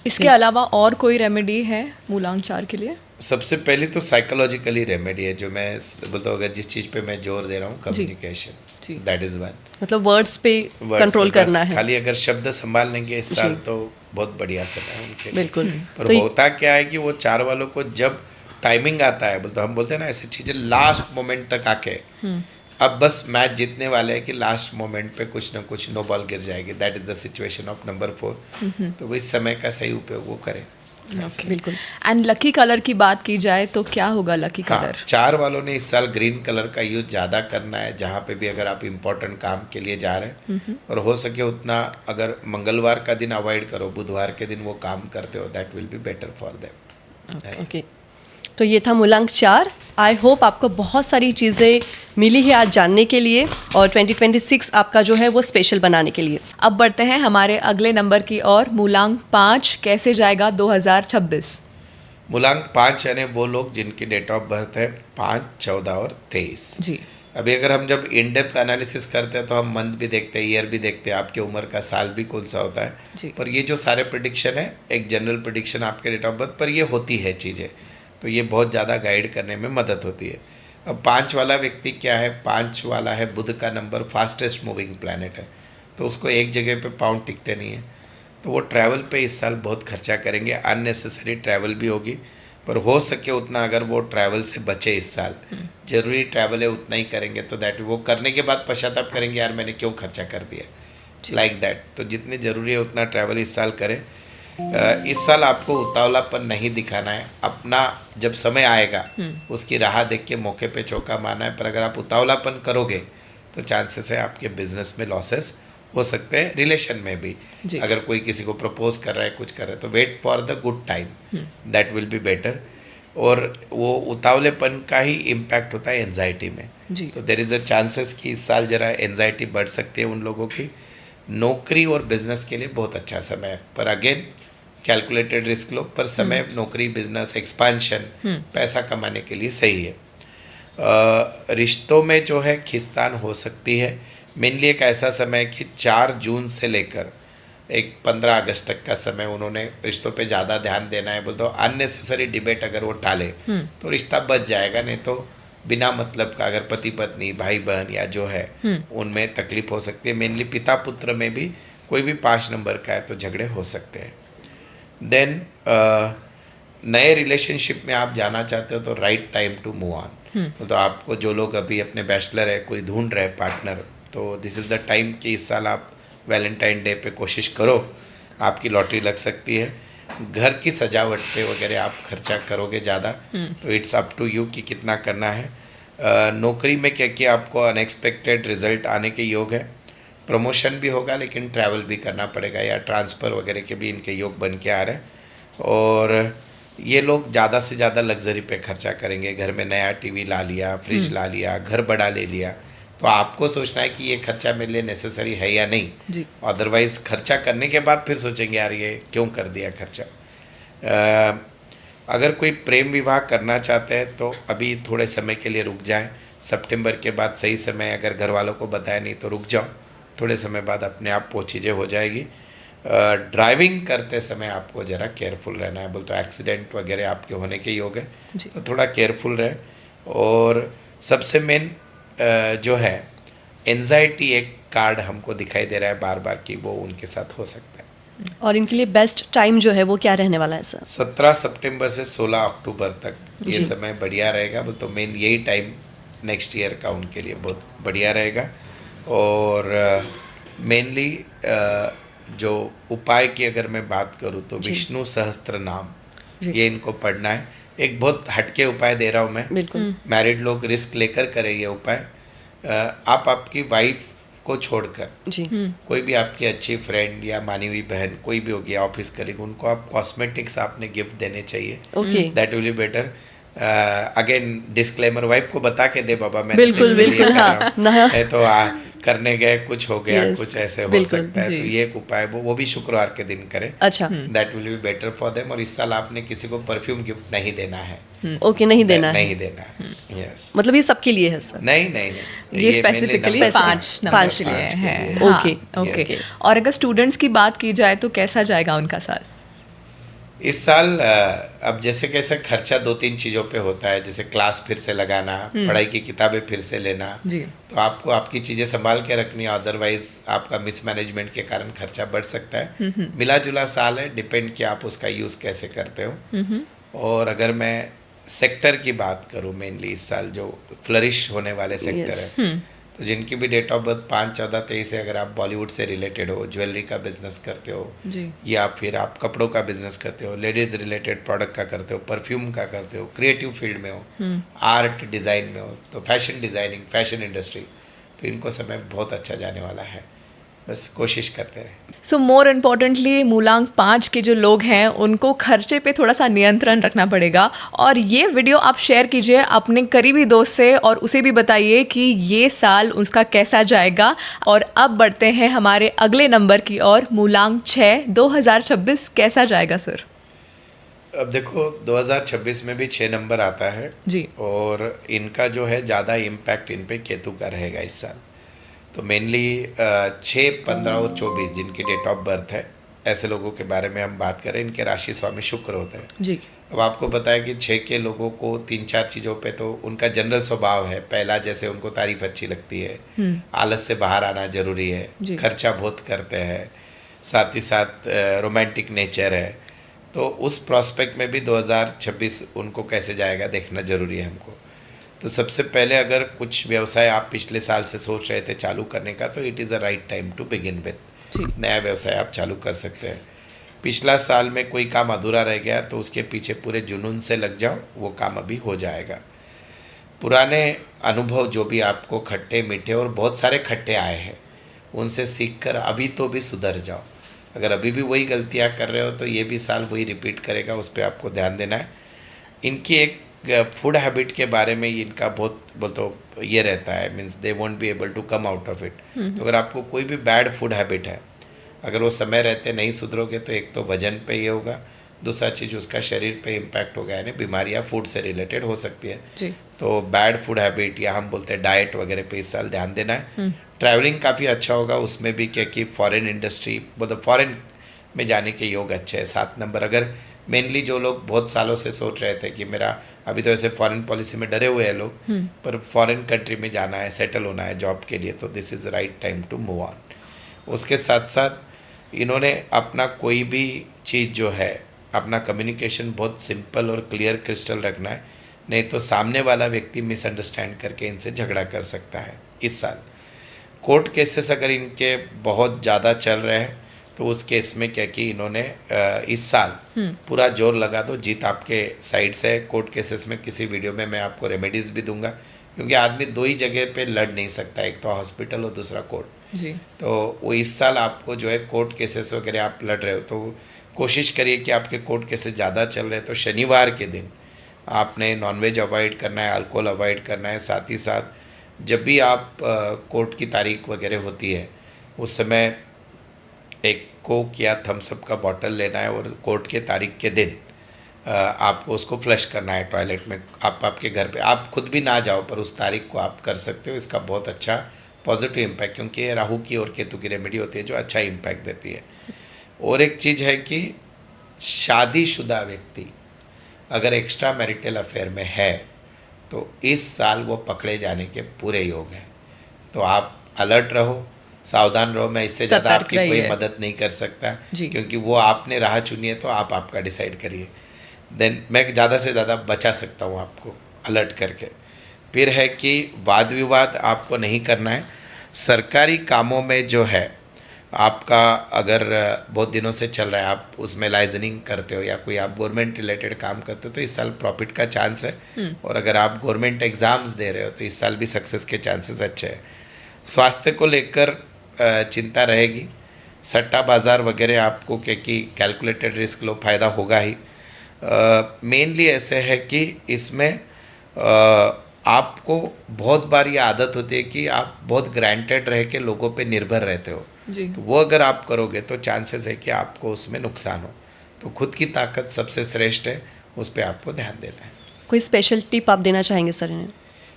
इसके अलावा और कोई रेमेडी है मूलांक 4 के लिए? सबसे पहले तो साइकोलॉजिकली रेमेडी है जो मैं बोलता हूँ, अगर जिस चीज़ पे मैं जोर दे रहा हूँ, जी। Communication, that is one. मतलब वर्ड्स पे कंट्रोल करना है। खाली अगर शब्द संभाल लेंगे इस साल तो बहुत बढ़िया समय है उनके लिए। बिल्कुल। पर तो ये- होता क्या है कि वो 4 वालों को जब टाइमिंग आता है, बोलते हम बोलते हैं ना ऐसी चीज़ें लास्ट मोमेंट तक आके, अब बस मैच जीतने वाले हैं कि लास्ट मोमेंट पे कुछ ना कुछ नो बॉल गिर जाएगी। That is the situation of number 4। तो वो इस समय का सही उपयोग वो करें। बिल्कुल। एंड लकी कलर की बात की जाए तो क्या होगा लकी हाँ, कलर? 4 वालों ने इस साल ग्रीन कलर का यूज ज़्यादा करना है जहाँ पे भी अगर आप इम्पोर्टेंट काम के लिए जा रहे हैं। और हो सके उतना अगर मंगलवार का दिन अवॉइड करो, बुधवार के दिन वो काम करते हो, that will be better for them. Okay, तो ये था मूलांक 4। आई होप आपको बहुत सारी चीज़ें मिली है आज जानने के लिए और 2026 आपका जो है वो स्पेशल बनाने के लिए। अब बढ़ते हैं हमारे अगले नंबर की ओर। मूलांक 5 कैसे जाएगा 2026? मूलांक 5 यानी वो लोग जिनकी डेट ऑफ बर्थ है 5, 14 और 23। जी। अभी अगर हम जब इन डेप्थ एनालिसिस करते हैं तो हम मंथ भी देखते हैं, ईयर भी देखते हैं, आपके उम्र का साल भी कौन सा होता जी। है। पर ये जो सारे प्रिडिक्शन है एक जनरल प्रिडिक्शन आपके डेट ऑफ बर्थ पर ये होती है चीज़ें, तो ये बहुत ज़्यादा गाइड करने में मदद होती है। अब 5 वाला व्यक्ति क्या है, 5 वाला है बुध का नंबर, फास्टेस्ट मूविंग प्लैनेट है, तो उसको एक जगह पे पाउंड टिकते नहीं है, तो वो ट्रैवल पे इस साल बहुत खर्चा करेंगे। अननेसेसरी ट्रैवल भी होगी, पर हो सके उतना अगर वो ट्रैवल से बचे इस साल, जरूरी ट्रैवल है उतना ही करेंगे, तो दैट वो करने के बाद पश्चाताप करेंगे यार मैंने क्यों खर्चा कर दिया, लाइक दैट। तो जितने ज़रूरी है उतना ट्रैवल इस साल करें। इस साल आपको उतावलापन नहीं दिखाना है, अपना जब समय आएगा उसकी राह देख के मौके पे चौका मारना है। पर अगर आप उतावलापन करोगे तो चांसेस है आपके बिजनेस में लॉसेस हो सकते हैं, रिलेशन में भी। जी। अगर कोई किसी को प्रपोज कर रहा है, कुछ कर रहा है, तो wait for the good time, that will be better. और वो उतावलेपन का ही इम्पैक्ट होता है एनजाइटी में, जी। तो देर इज़ अ चांसेस कि इस साल जरा एनजाइटी बढ़ सकती है उन लोगों की। नौकरी और बिजनेस के लिए बहुत अच्छा समय है, पर अगेन कैलकुलेटेड रिस्क लो, पर समय नौकरी, बिजनेस, एक्सपांशन, पैसा कमाने के लिए सही है। रिश्तों में जो है खिंचतान हो सकती है। मेनली एक ऐसा समय कि 4 जून से लेकर एक 15 अगस्त तक का समय उन्होंने रिश्तों पे ज़्यादा ध्यान देना है। बोलते हो अननेसेसरी डिबेट अगर वो टाले तो रिश्ता बच जाएगा, नहीं तो बिना मतलब का अगर पति पत्नी, भाई बहन या जो है उनमें तकलीफ हो सकती है। मेनली पिता पुत्र में भी कोई भी 5 नंबर का है तो झगड़े हो सकते हैं। देन नए रिलेशनशिप में आप जाना चाहते हो तो right time to move on. तो आपको जो लोग अभी अपने बैचलर है, कोई ढूंढ रहे पार्टनर, तो दिस इज़ द टाइम कि इस साल आप वैलेंटाइन डे पे कोशिश करो, आपकी लॉटरी लग सकती है। घर की सजावट पे वगैरह आप खर्चा करोगे ज़्यादा, तो इट्स अप टू यू कि कितना करना है। नौकरी में क्या कि आपको अनएक्सपेक्टेड रिजल्ट आने के योग है। प्रमोशन भी होगा लेकिन ट्रैवल भी करना पड़ेगा, या ट्रांसफ़र वगैरह के भी इनके योग बन के आ रहे हैं। और ये लोग ज़्यादा से ज़्यादा लग्जरी पे खर्चा करेंगे। घर में नया टीवी ला लिया, फ्रिज ला लिया, घर बड़ा ले लिया, तो आपको सोचना है कि ये खर्चा मेरे लिए नेसेसरी है या नहीं। जी। अदरवाइज़ खर्चा करने के बाद फिर सोचेंगे यार ये क्यों कर दिया खर्चा। अगर कोई प्रेम विवाह करना चाहते हैं तो अभी थोड़े समय के लिए रुक जाए। सितंबर के बाद सही समय, अगर घर वालों को बताया नहीं तो रुक जाओ, थोड़े समय बाद अपने आप वो चीज़ें हो जाएगी। ड्राइविंग करते समय आपको ज़रा केयरफुल रहना है। बोलते एक्सीडेंट वगैरह आपके होने के योग है, तो थोड़ा केयरफुल रहे। और सबसे मेन जो है एंजाइटी एक कार्ड हमको दिखाई दे रहा है बार बार कि वो उनके साथ हो सकता है। और इनके लिए बेस्ट टाइम जो है वो क्या रहने वाला है सर? 17 सितंबर से 16 अक्टूबर तक ये जी। समय बढ़िया रहेगा। तो मेन यही टाइम नेक्स्ट ईयर का उनके लिए बहुत बढ़िया रहेगा। और मेनली जो उपाय की अगर मैं बात करूँ तो जी। विष्णु सहस्त्र नाम जी। ये इनको पढ़ना है। एक बहुत हटके उपाय दे रहा हूँ मैं, बिल्कुल। मैरिड लोग रिस्क लेकर करें ये उपाय। आप आपकी वाइफ को छोड़कर जी। कोई भी आपकी अच्छी फ्रेंड या मानी हुई बहन कोई भी होगी, ऑफिस कलीग, उनको आप कॉस्मेटिक्स आपने गिफ्ट देने चाहिए। Okay. That will be better. Again disclaimer, wife को बता के दे बाबा मैंने बिल्कुल, सिर्फ ये बिल्कुल, कर हाँ, रहा हूँ। ना- नहीं तो करने गए कुछ हो गया, Yes, कुछ ऐसे हो बिल्कुल, सकता है। जी। तो ये एक उपाय वो भी शुक्रवार के दिन करें। अच्छा। That will be better for them. और इस साल आपने किसी को परफ्यूम गिफ्ट नहीं देना है। ओके, नहीं देना है। नहीं देना है। यस। मतलब ये सबके लिए है सर? नहीं नहीं नहीं, ये mainly स्पेसिफिकली number 5 नंबर पाँच के के लिए लिए। है। हाँ, ओके, ओके। yes. और अगर स्टूडेंट्स की बात की जाए तो कैसा जाएगा उनका साल? इस साल अब जैसे कैसे खर्चा 2-3 चीज़ों पे होता है, जैसे क्लास फिर से लगाना, पढ़ाई की किताबें फिर से लेना। जी। तो आपको आपकी चीज़ें संभाल के रखनी है, अदरवाइज आपका मिसमैनेजमेंट के कारण खर्चा बढ़ सकता है। मिला जुला साल है, डिपेंड कि आप उसका यूज़ कैसे करते हो। और अगर मैं सेक्टर की बात करूँ, मेनली इस साल जो फ्लरिश होने वाले सेक्टर Yes. है, तो जिनकी भी डेट ऑफ बर्थ 5, 14, 23 है, अगर आप बॉलीवुड से रिलेटेड हो, ज्वेलरी का बिजनेस करते हो, जी। या फिर आप कपड़ों का बिजनेस करते हो, लेडीज रिलेटेड प्रोडक्ट का करते हो, परफ्यूम का करते हो, क्रिएटिव फील्ड में हो, आर्ट डिज़ाइन में हो, तो फैशन डिज़ाइनिंग, फैशन इंडस्ट्री, तो इनको समय बहुत अच्छा जाने वाला है। बस कोशिश करते रहें। सो मोर इम्पोर्टेंटली मूलांक 5 के जो लोग हैं उनको खर्चे पे थोड़ा सा नियंत्रण रखना पड़ेगा। और ये वीडियो आप शेयर कीजिए अपने करीबी दोस्त से और उसे भी बताइए कि ये साल उसका कैसा जाएगा। और अब बढ़ते हैं हमारे अगले नंबर की ओर, मूलांक 6, 2026 कैसा जाएगा सर? अब देखो 2026 में भी 6 नंबर आता है जी। और इनका जो है ज़्यादा इम्पैक्ट इन पे केतु का रहेगा इस साल। तो मेनली 6, 15 और 24 जिनकी डेट ऑफ बर्थ है, ऐसे लोगों के बारे में हम बात करें, इनके राशि स्वामी शुक्र होते हैं। जी। अब आपको पता है कि 6 के लोगों को 3-4 चीज़ों पे तो उनका जनरल स्वभाव है। पहला, जैसे उनको तारीफ अच्छी लगती है, आलस से बाहर आना जरूरी है, जी। खर्चा बहुत करते हैं, साथ ही साथ रोमांटिक नेचर है। तो उस प्रॉस्पेक्ट में भी 2026 उनको कैसे जाएगा देखना जरूरी है हमको। तो सबसे पहले अगर कुछ व्यवसाय आप पिछले साल से सोच रहे थे चालू करने का, तो it is a right time to begin with. जी। नया व्यवसाय आप चालू कर सकते हैं। पिछला साल में कोई काम अधूरा रह गया तो उसके पीछे पूरे जुनून से लग जाओ, वो काम अभी हो जाएगा। पुराने अनुभव जो भी आपको खट्टे मीठे और बहुत सारे खट्टे आए हैं, उनसे सीखकर अभी तो भी सुधर जाओ। अगर अभी भी वही गलतियां कर रहे हो तो ये भी साल वही रिपीट करेगा, उस पर आपको ध्यान देना है। इनकी एक फूड हैबिट के बारे में इनका बहुत तो ये रहता है, means they won't be able to come out of it. तो अगर आपको कोई भी बैड फूड हैबिट है, अगर वो समय रहते नहीं सुधरोगे तो एक तो वजन पे ये होगा, दूसरा चीज़ उसका शरीर पे इम्पैक्ट होगा, यानी बीमारियाँ फूड से रिलेटेड हो सकती है। जी। तो बैड फूड हैबिट या हम बोलते हैं डाइट वगैरह पे इस साल ध्यान देना है। ट्रैवलिंग काफ़ी अच्छा होगा, उसमें भी क्या कि फॉरेन इंडस्ट्री मतलब फॉरेन में जाने के योग अच्छे हैं। 7 नंबर, अगर मेनली जो लोग बहुत सालों से सोच रहे थे कि मेरा अभी तो ऐसे फॉरेन पॉलिसी में डरे हुए हैं लोग, पर फॉरेन कंट्री में जाना है, सेटल होना है जॉब के लिए, तो this is right time to move on. उसके साथ साथ इन्होंने अपना कोई भी चीज़ जो है, अपना कम्युनिकेशन बहुत सिंपल और क्लियर क्रिस्टल रखना है, नहीं तो सामने वाला व्यक्ति मिसअंडरस्टैंड करके इनसे झगड़ा कर सकता है। इस साल कोर्ट केसेस अगर इनके बहुत ज़्यादा चल रहे हैं तो उस केस में क्या कि इन्होंने इस साल पूरा जोर लगा दो, जीत आपके साइड से है। कोर्ट केसेस में किसी वीडियो में मैं आपको रेमेडीज़ भी दूंगा, क्योंकि आदमी 2 ही जगह पे लड़ नहीं सकता, एक तो हॉस्पिटल और दूसरा कोर्ट। जी। तो वो इस साल आपको जो है कोर्ट केसेस वगैरह आप लड़ रहे हो तो कोशिश करिए कि आपके कोर्ट केसेस ज़्यादा चल रहे हैं तो शनिवार के दिन आपने नॉनवेज अवॉइड करना है, अल्कोहल अवॉइड करना है। साथ ही साथ जब भी आप कोर्ट की तारीख वगैरह होती है उस समय एक कोक या थम्सअप का बॉटल लेना है और कोर्ट के तारीख के दिन आपको उसको फ्लश करना है टॉयलेट में। आप आपके घर पे आप खुद भी ना जाओ पर उस तारीख को आप कर सकते हो। इसका बहुत अच्छा पॉजिटिव इम्पैक्ट, क्योंकि ये राहु की और केतु की रेमेडी होती है जो अच्छा इम्पैक्ट देती है। और एक चीज़ है कि शादीशुदा व्यक्ति अगर एक्स्ट्रा मैरिटल अफेयर में है तो इस साल वो पकड़े जाने के पूरे योग हैं। तो आप अलर्ट रहो, सावधान रहो। मैं इससे ज़्यादा सतर्क आपकी कोई रहिए। मदद नहीं कर सकता, जी। क्योंकि वो आपने राह चुनी है तो आप आपका डिसाइड करिए। देन मैं ज़्यादा से ज़्यादा बचा सकता हूँ आपको अलर्ट करके। फिर है कि वाद विवाद आपको नहीं करना है। सरकारी कामों में जो है आपका, अगर बहुत दिनों से चल रहा है, आप उसमें लाइजनिंग करते हो या कोई आप गवर्नमेंट रिलेटेड काम करते हो, तो इस साल प्रॉफिट का चांस है। और अगर आप गवर्नमेंट एग्ज़ाम्स दे रहे हो तो इस साल भी सक्सेस के चांसेस अच्छे हैं। स्वास्थ्य को लेकर चिंता रहेगी। सट्टा बाज़ार वगैरह आपको क्योंकि कैलकुलेटेड रिस्क लो, फ़ायदा होगा ही। मेनली ऐसे है कि इसमें आपको बहुत बार ये आदत होती है कि आप बहुत ग्रांटेड रह के लोगों पे निर्भर रहते हो। जी। तो वो अगर आप करोगे तो चांसेस है कि आपको उसमें नुकसान हो। तो खुद की ताकत सबसे श्रेष्ठ है, उस पर आपको ध्यान देना है। कोई स्पेशल टिप आप देना चाहेंगे सर इन्हें?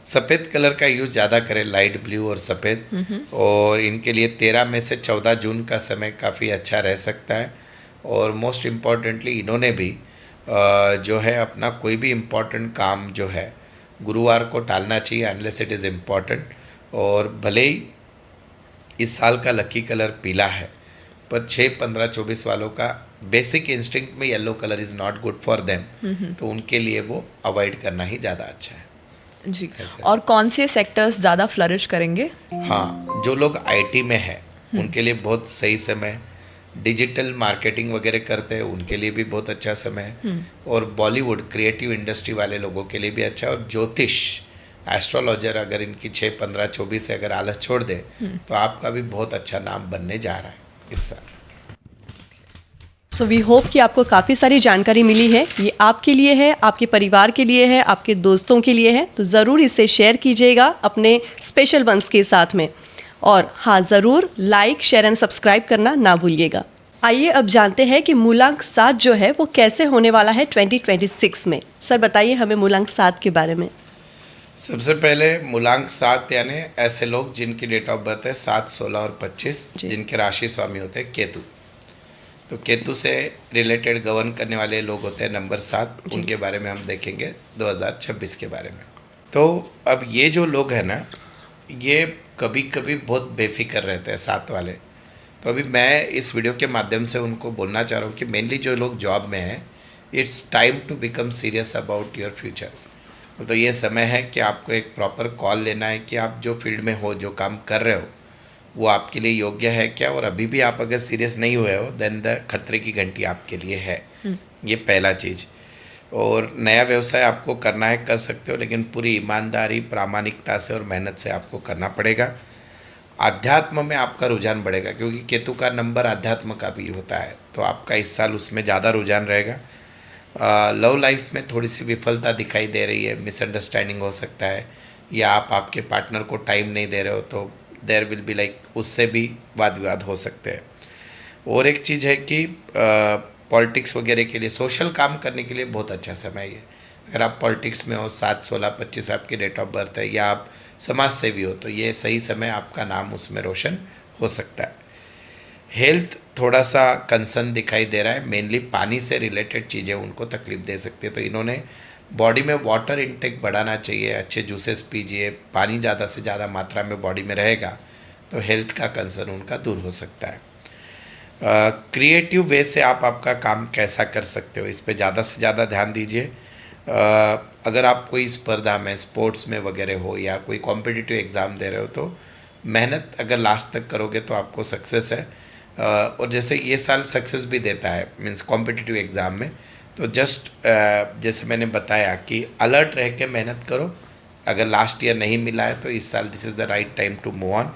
सफ़ेद कलर का यूज़ ज़्यादा करें, लाइट ब्लू और सफ़ेद। और इनके लिए 13 में से 14 जून का समय काफ़ी अच्छा रह सकता है। और मोस्ट इम्पॉर्टेंटली इन्होंने भी जो है अपना कोई भी इम्पॉर्टेंट काम जो है गुरुवार को टालना चाहिए, अनलेस इट इज़ इम्पॉर्टेंट। और भले ही इस साल का लकी कलर पीला है, पर 6, 15, 24 वालों का बेसिक इंस्टिंक्ट में yellow colour is not good for them, तो उनके लिए वो अवॉइड करना ही ज़्यादा अच्छा है। जी। ऐसा। और कौन से सेक्टर्स ज़्यादा फ्लरिश करेंगे? हाँ, जो लोग आईटी में हैं उनके लिए बहुत सही समय है। डिजिटल मार्केटिंग वगैरह करते हैं उनके लिए भी बहुत अच्छा समय है। और बॉलीवुड क्रिएटिव इंडस्ट्री वाले लोगों के लिए भी अच्छा है। और ज्योतिष एस्ट्रोलॉजर अगर इनकी 6, 15, 24 से अगर आलस छोड़ दे तो आपका भी बहुत अच्छा नाम बनने जा रहा है इस साल। सो वी होप कि आपको काफ़ी सारी जानकारी मिली है। ये आपके लिए है, आपके परिवार के लिए है, आपके दोस्तों के लिए है, तो ज़रूर इसे शेयर कीजिएगा अपने स्पेशल वंस के साथ में। और हाँ, ज़रूर लाइक, शेयर एंड सब्सक्राइब करना ना भूलिएगा। आइए अब जानते हैं कि मूलांक 7 जो है वो कैसे होने वाला है 2026 में। सर बताइए हमें मूलांक 7 के बारे में। सबसे पहले मूलांक 7 यानी ऐसे लोग जिनकी डेट ऑफ बर्थ है 7, 16 और 25, जी। जिनके राशि स्वामी होते हैं केतु। तो केतु से रिलेटेड गवर्न करने वाले लोग होते हैं नंबर 7, उनके बारे में हम देखेंगे 2026 के बारे में। तो अब ये जो लोग हैं ना, ये कभी कभी बहुत बेफिक्र रहते हैं 7 वाले। तो अभी मैं इस वीडियो के माध्यम से उनको बोलना चाह रहा हूँ कि मेनली जो लोग जॉब में हैं, it's time to become serious about your future. तो ये समय है कि आपको एक प्रॉपर कॉल लेना है कि आप जो फील्ड में हो, जो काम कर रहे हो, वो आपके लिए योग्य है क्या। और अभी भी आप अगर सीरियस नहीं हुए हो, देन द खतरे की घंटी आपके लिए है। ये पहला चीज़। और नया व्यवसाय आपको करना है, कर सकते हो, लेकिन पूरी ईमानदारी, प्रामाणिकता से और मेहनत से आपको करना पड़ेगा। आध्यात्म में आपका रुझान बढ़ेगा, क्योंकि केतु का नंबर आध्यात्म का भी होता है, तो आपका इस साल उसमें ज़्यादा रुझान रहेगा। लव लाइफ में थोड़ी सी विफलता दिखाई दे रही है, मिसअंडरस्टैंडिंग हो सकता है, या आप आपके पार्टनर को टाइम नहीं दे रहे हो, तो देयर विल बी लाइक उससे भी वाद विवाद हो सकते हैं। और एक चीज़ है कि पॉलिटिक्स वगैरह के लिए, सोशल काम करने के लिए बहुत अच्छा समय है। अगर आप पॉलिटिक्स में हो, 7, 16, 25 आपकी डेट ऑफ बर्थ है, या आप समाज सेवी हो, तो ये सही समय, आपका नाम उसमें रोशन हो सकता है। हेल्थ थोड़ा सा कंसर्न दिखाई दे रहा है, मेनली पानी से रिलेटेड चीज़ें उनको तकलीफ दे सकती है। तो इन्होंने बॉडी में वाटर इंटेक बढ़ाना चाहिए, अच्छे जूसेस पीजिए, पानी ज़्यादा से ज़्यादा मात्रा में बॉडी में रहेगा तो हेल्थ का कंसर्न उनका दूर हो सकता है। क्रिएटिव वे से आप आपका काम कैसा कर सकते हो, इस पे ज़्यादा से ज़्यादा ध्यान दीजिए। अगर आप कोई स्पर्धा में, स्पोर्ट्स में वगैरह हो, या कोई कॉम्पिटिटिव एग्ज़ाम दे रहे हो, तो मेहनत अगर लास्ट तक करोगे तो आपको सक्सेस है। और जैसे ये साल सक्सेस भी देता है, मीन्स कॉम्पिटिटिव एग्ज़ाम में, तो जस्ट जैसे मैंने बताया कि अलर्ट रह के मेहनत करो। अगर लास्ट ईयर नहीं मिला है तो इस साल this is the right time to move on.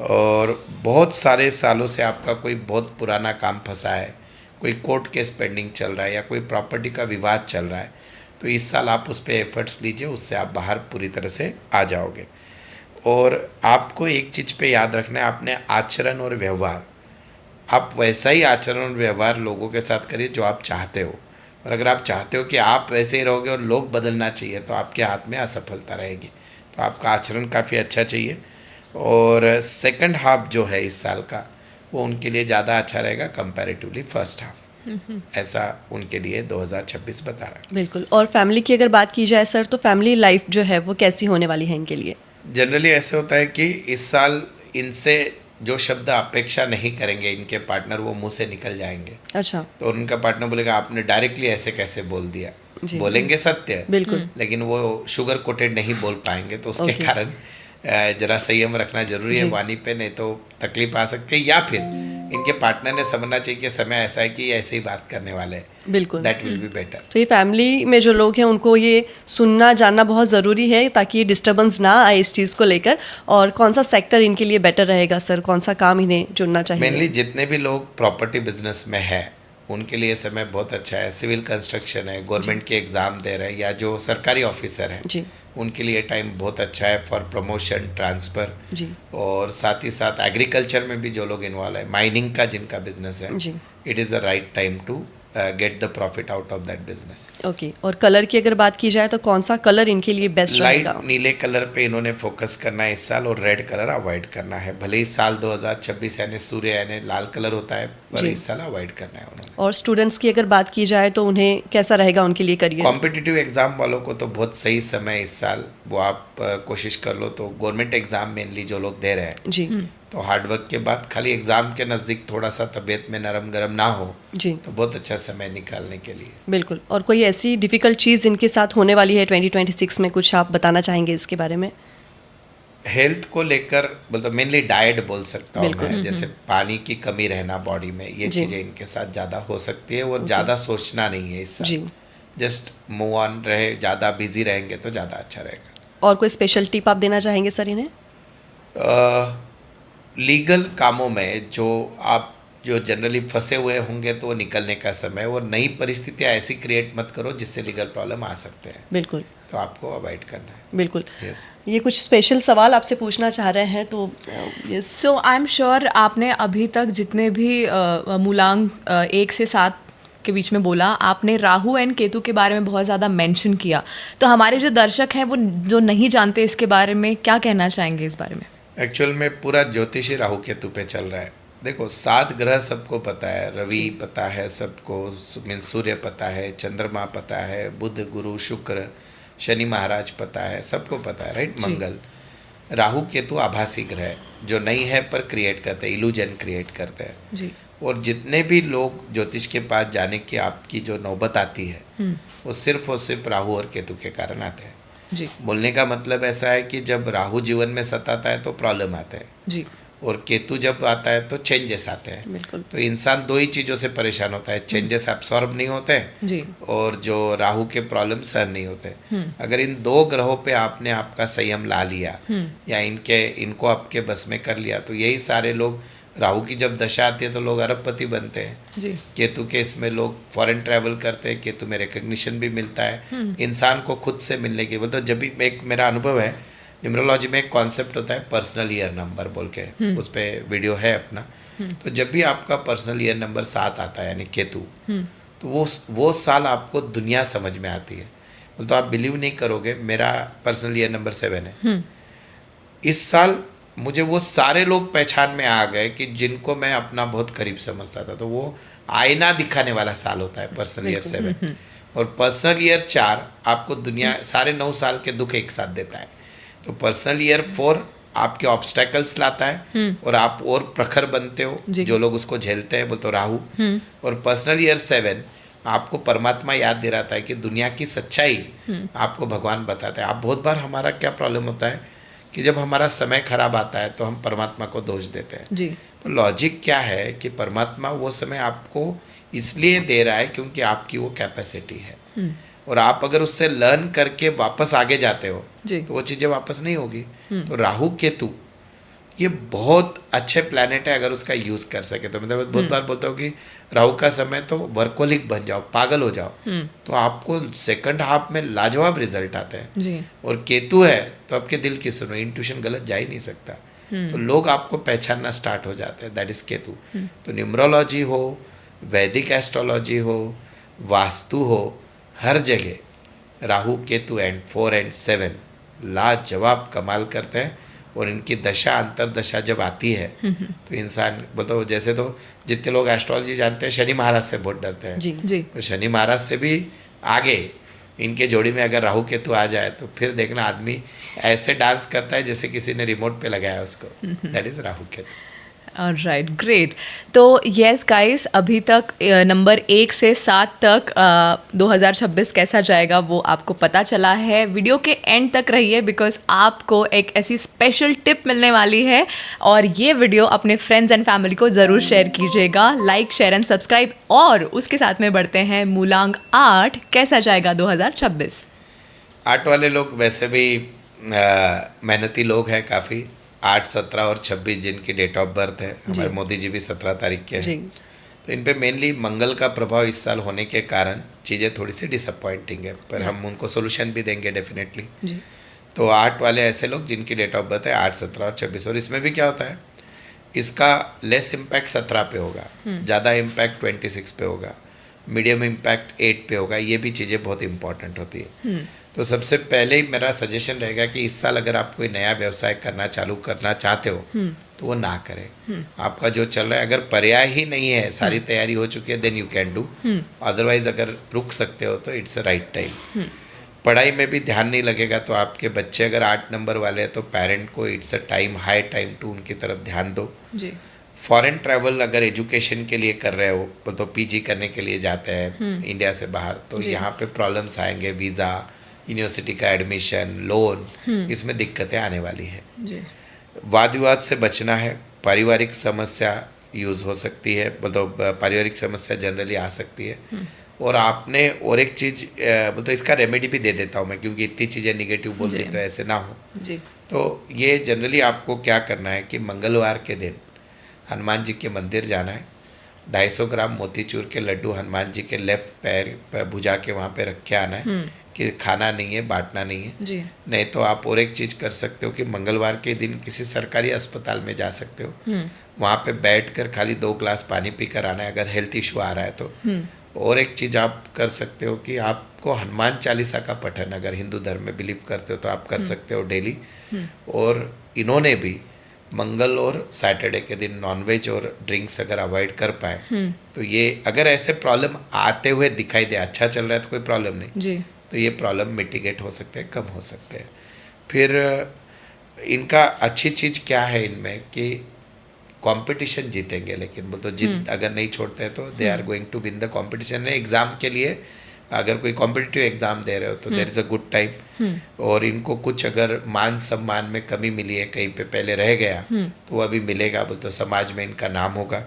और बहुत सारे सालों से आपका कोई बहुत पुराना काम फंसा है, कोई कोर्ट केस पेंडिंग चल रहा है, या कोई प्रॉपर्टी का विवाद चल रहा है, तो इस साल आप उस पर एफर्ट्स लीजिए, उससे आप बाहर पूरी तरह से आ जाओगे। और आपको एक चीज़ पे याद रखना है, आपने आचरण और व्यवहार, आप वैसा ही आचरण और व्यवहार लोगों के साथ करिए जो आप चाहते हो। और अगर आप चाहते हो कि आप वैसे ही रहोगे और लोग बदलना चाहिए, तो आपके हाथ में असफलता रहेगी। तो आपका आचरण काफ़ी अच्छा चाहिए। और सेकंड हाफ जो है इस साल का, वो उनके लिए ज़्यादा अच्छा रहेगा कंपैरेटिवली फर्स्ट हाफ। ऐसा उनके लिए 2026 बता रहा है। बिल्कुल। और फैमिली की अगर बात की जाए सर, तो फैमिली लाइफ जो है वो कैसी होने वाली है इनके लिए? जनरली ऐसे होता है कि इस साल इनसे जो शब्द अपेक्षा नहीं करेंगे इनके पार्टनर, वो मुंह से निकल जाएंगे। अच्छा। तो उनका पार्टनर बोलेगा आपने डायरेक्टली ऐसे कैसे बोल दिया। जी। बोलेंगे सत्य, बिल्कुल। लेकिन वो शुगर कोटेड नहीं बोल पाएंगे, तो उसके Okay. कारण जरा संयम रखना जरूरी है जी। वाणी पे, नहीं तो तकलीफ आ सकती है। या फिर इनके पार्टनर ने समझना चाहिए कि समय ऐसा है कि ये ऐसे ही बात करने वाले हैं, बिल्कुल। That will be better. तो ये फैमिली में जो लोग हैं उनको ये सुनना जानना बहुत ज़रूरी है ताकि ये डिस्टर्बेंस ना आए इस चीज़ को लेकर। और कौन सा सेक्टर इनके लिए बेटर रहेगा सर, कौन सा काम इन्हें चुनना चाहिए? मेनली जितने भी लोग प्रॉपर्टी बिजनेस में है उनके लिए समय बहुत अच्छा है। सिविल कंस्ट्रक्शन है, गवर्नमेंट के एग्ज़ाम दे रहे हैं, या जो सरकारी ऑफिसर हैं जी उनके लिए टाइम बहुत अच्छा है फॉर प्रमोशन, ट्रांसफ़र। जी और साथ ही साथ एग्रीकल्चर में भी जो लोग इन्वॉल्व है, माइनिंग का जिनका बिजनेस है, जी। It is the right time to get the profit out of that business. Okay. और कलर की अगर बात की जाए तो कौन सा कलर इनके लिए बेस्ट लाइट रहेगा? नीले कलर पे इन्होंने फोकस करना है इस साल, और रेड कलर अवॉइड करना है। भले ही साल 2026 यानी सूर्य यानी लाल कलर होता है, पर जी। इस साल अवॉइड करना है उन्होंने। और स्टूडेंट्स की अगर बात की जाए तो उन्हें कैसा रहेगा उनके लिए करियर? कॉम्पिटिटिव एग्जाम वालों को तो बहुत सही समय है इस साल, वो आप कोशिश कर लो। तो गवर्नमेंट एग्जाम मेनली जो लोग दे रहे हैं, जी तो हार्डवर्क के बाद खाली एग्जाम के नज़दीक थोड़ा सा तबीयत में नरम गरम ना हो, जी तो बहुत अच्छा समय निकालने के लिए। बिल्कुल। और कोई ऐसी डिफ़िकल्ट चीज़ इनके साथ होने वाली है 2026 में, कुछ आप बताना चाहेंगे इसके बारे में? हेल्थ को लेकर मतलब मेनली डाइट बोल सकता हूँ बिल्कुल। मैं, जैसे पानी की कमी रहना बॉडी में, ये जी। चीज़ें इनके साथ ज़्यादा हो सकती है। और ज़्यादा सोचना नहीं है इस जी। साल, जस्ट मूव ऑन रहे। ज़्यादा बिजी रहेंगे तो ज़्यादा अच्छा रहेगा। और कोई स्पेशल टिप आप देना चाहेंगे सर इन्हें? लीगल कामों में जो जनरली फंसे हुए होंगे तो वो निकलने का समय, और नई परिस्थितियाँ ऐसी क्रिएट मत करो जिससे लीगल प्रॉब्लम आ सकते हैं, बिल्कुल तो आपको अवॉइड करना है। बिल्कुल। यस। ये कुछ स्पेशल सवाल आपसे पूछना चाह रहे हैं तो yes. So I am sure आपने अभी तक जितने भी मूलांक 1 से 7 के बीच में बोला, आपने राहु एंड केतु के बारे में बहुत ज़्यादा मेंशन किया। तो हमारे जो दर्शक हैं वो जो नहीं जानते इसके बारे में, क्या कहना चाहेंगे इस बारे में? एक्चुअल में पूरा ज्योतिषी राहु केतु पे चल रहा है। देखो 7 ग्रह सबको पता है, रवि पता है सबको, मीन सूर्य पता है, चंद्रमा पता है, बुध गुरु शुक्र शनि महाराज पता है, सबको पता है, राइट। मंगल, राहु केतु आभासी ग्रह है जो नहीं है पर क्रिएट करते हैं, इल्यूजन क्रिएट करते हैं। जी। और जितने भी लोग ज्योतिष के पास जाने की आपकी जो नौबत आती है वो सिर्फ और सिर्फ राहु और केतु के कारण आते हैं। जी बोलने का मतलब ऐसा है कि जब राहु जीवन में सताता है तो प्रॉब्लम आते हैं, जी और केतु जब आता है तो चेंजेस आते हैं। बिल्कुल। तो इंसान 2 ही चीज़ों से परेशान होता है, चेंजेस एब्सॉर्ब नहीं होते जी और जो राहु के प्रॉब्लम सहन नहीं होते। अगर इन 2 ग्रहों पे आपने आपका संयम ला लिया या इनको आपके बस में कर लिया, तो यही सारे लोग, राहु की जब दशा आती है तो लोग अरबपति बनते हैं, जी केतु के इसमें लोग फॉरेन ट्रैवल करते हैं, केतु में रिकग्निशन भी मिलता है इंसान को खुद से मिलने की। तो जब भी एक मेरा अनुभव है, न्यूमरोलॉजी में एक कॉन्सेप्ट होता है पर्सनल ईयर नंबर बोल के, उस पर वीडियो है अपना। तो जब भी आपका पर्सनल ईयर नंबर 7 आता है यानी केतु, तो वो साल आपको दुनिया समझ में आती है। तो आप बिलीव नहीं करोगे, मेरा पर्सनल ईयर नंबर 7 है। इस साल मुझे वो सारे लोग पहचान में आ गए कि जिनको मैं अपना बहुत करीब समझता था। तो वो आईना दिखाने वाला साल होता है पर्सनल ईयर 7। और पर्सनल ईयर 4 आपको दुनिया सारे 9 साल के दुख एक साथ देता है। तो पर्सनल ईयर 4 आपके ऑब्स्टेकल्स लाता है और आप और प्रखर बनते हो, जो लोग उसको झेलते हैं बोलते राहु। और पर्सनल ईयर 7 आपको परमात्मा याद दिलाता है कि दुनिया की सच्चाई आपको भगवान बताता है। आप बहुत बार, हमारा क्या प्रॉब्लम होता है कि जब हमारा समय खराब आता है तो हम परमात्मा को दोष देते हैं। जी तो लॉजिक क्या है कि परमात्मा वो समय आपको इसलिए दे रहा है क्योंकि आपकी वो कैपेसिटी है, और आप अगर उससे लर्न करके वापस आगे जाते हो जी तो वो चीज़ें वापस नहीं होगी। तो राहु केतु ये बहुत अच्छे प्लैनेट है अगर उसका यूज़ कर सके तो। मतलब बहुत बार बोलता हूँ कि राहु का समय तो वर्कोलिक बन जाओ, पागल हो जाओ, तो आपको सेकंड हाफ में लाजवाब रिजल्ट आते हैं। जी और केतु है तो आपके दिल की सुनो, इंट्यूशन गलत जा ही नहीं सकता। तो लोग आपको पहचानना स्टार्ट हो जाते हैं, दैट इज केतु। तो न्यूमरोलॉजी हो, वैदिक एस्ट्रोलॉजी हो, वास्तु हो, हर जगह राहु केतु एंड 4 and 7 लाजवाब कमाल करते हैं। और इनकी दशा अंतरदशा जब आती है तो इंसान बोलते, जैसे तो जितने लोग एस्ट्रोलॉजी जानते हैं शनि महाराज से बहुत डरते हैं, जी जी तो शनि महाराज से भी आगे इनके जोड़ी में अगर राहु केतु आ जाए तो फिर देखना आदमी ऐसे डांस करता है जैसे किसी ने रिमोट पे लगाया उसको। That is Rahu Ketu. Right, great. तो यस गाइस, अभी तक नंबर 1 से 7 तक 2026 कैसा जाएगा वो आपको पता चला है। वीडियो के एंड तक रहिए बिकॉज आपको एक ऐसी स्पेशल टिप मिलने वाली है और ये वीडियो अपने फ्रेंड्स एंड फैमिली को ज़रूर शेयर कीजिएगा। Like, share and subscribe. और उसके साथ में बढ़ते हैं मूलांक 8 कैसा जाएगा 2026। 8 वाले लोग वैसे भी मेहनती लोग हैं काफ़ी। 8, 17 और 26 जिनकी डेट ऑफ बर्थ है, हमारे मोदी जी भी 17 तारीख के हैं, तो इन पे मेनली मंगल का प्रभाव इस साल होने के कारण चीज़ें थोड़ी सी डिसअपॉइंटिंग है, पर हम उनको सोल्यूशन भी देंगे डेफिनेटली। तो 8 वाले ऐसे लोग जिनकी डेट ऑफ बर्थ है 8, 17 और 26। और इसमें भी क्या होता है, इसका लेस इम्पैक्ट 17 पे होगा, ज़्यादा इम्पैक्ट 26 पे होगा, मीडियम इम्पैक्ट 8 पे होगा। ये भी चीज़ें बहुत इंपॉर्टेंट होती है। तो सबसे पहले ही मेरा सजेशन रहेगा कि इस साल अगर आप कोई नया व्यवसाय चालू करना चाहते हो तो वो ना करें। आपका जो चल रहा है, अगर पर्याय ही नहीं है, सारी तैयारी हो चुकी है, then you can do. Otherwise अगर रुक सकते हो तो इट्स अ राइट टाइम। पढ़ाई में भी ध्यान नहीं लगेगा तो आपके बच्चे अगर 8 नंबर वाले हैं तो पेरेंट को it's a time, high time to उनकी तरफ ध्यान दो। फॉरेन ट्रैवल अगर एजुकेशन के लिए कर रहे हो तो पीजी करने के लिए जाते हैं इंडिया से बाहर, तो यहाँ पे प्रॉब्लम्स आएंगे, वीज़ा, यूनिवर्सिटी का एडमिशन, लोन, इसमें दिक्कतें आने वाली है। वाद विवाद से बचना है। पारिवारिक समस्या यूज़ हो सकती है, मतलब पारिवारिक समस्या जनरली आ सकती है। और आपने और एक चीज़ मतलब इसका रेमेडी भी दे देता हूँ मैं, क्योंकि इतनी चीज़ें निगेटिव बोलती तो ऐसे ना हो। तो ये जनरली आपको क्या करना है कि मंगलवार के दिन हनुमान जी के मंदिर जाना है। 250 ग्राम मोतीचूर के लड्डू हनुमान जी के लेफ्ट पैर पर भुजा के वहाँ पे रख के आना है कि खाना नहीं है, बांटना नहीं है। नहीं तो आप और एक चीज़ कर सकते हो कि मंगलवार के दिन किसी सरकारी अस्पताल में जा सकते हो, वहाँ पे बैठकर खाली 2 ग्लास पानी पी कर आना है अगर हेल्थ इशू आ रहा है तो। और एक चीज़ आप कर सकते हो कि आपको हनुमान चालीसा का पठन, अगर हिंदू धर्म में बिलीव करते हो तो आप कर सकते हो डेली। और इन्होंने भी मंगल और सैटरडे के दिन नॉनवेज और ड्रिंक्स अगर अवॉइड कर पाए तो ये, अगर ऐसे प्रॉब्लम आते हुए दिखाई दे, अच्छा चल रहा है तो कोई प्रॉब्लम नहीं, तो ये प्रॉब्लम मिटिगेट हो सकते हैं, कम हो सकते हैं। फिर इनका अच्छी चीज़ क्या है इनमें कि कंपटीशन जीतेंगे, लेकिन वो तो जिद अगर नहीं छोड़ते हैं तो they are going to win the competition. Exam के लिए अगर कोई कॉम्पिटिटिव एग्ज़ाम दे रहे हो तो there is a good time. और इनको कुछ अगर मान सम्मान में कमी मिली है, कहीं पे पहले रह गया तो वो अभी मिलेगा, बोल तो समाज में इनका नाम होगा।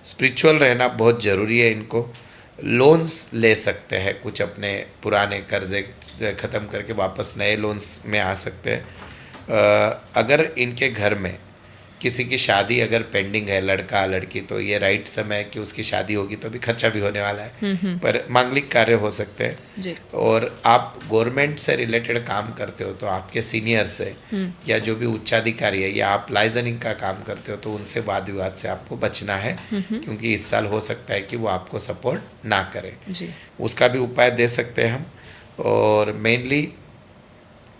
स्पिरिचुअल रहना बहुत ज़रूरी है। इनको लोन्स ले सकते हैं, कुछ अपने पुराने कर्जे ख़त्म करके वापस नए लोन्स में आ सकते हैं। अगर इनके घर में किसी की शादी अगर पेंडिंग है, लड़का लड़की, तो ये राइट समय है कि उसकी शादी होगी तो अभी खर्चा भी होने वाला है, पर मांगलिक कार्य हो सकते हैं। और आप गवर्नमेंट से रिलेटेड काम करते हो तो आपके सीनियर से या जो भी उच्चाधिकारी है, या आप लाइजनिंग का काम करते हो तो उनसे वाद विवाद से आपको बचना है, क्योंकि इस साल हो सकता है कि वो आपको सपोर्ट ना करे। उसका भी उपाय दे सकते हैं हम। और मेनली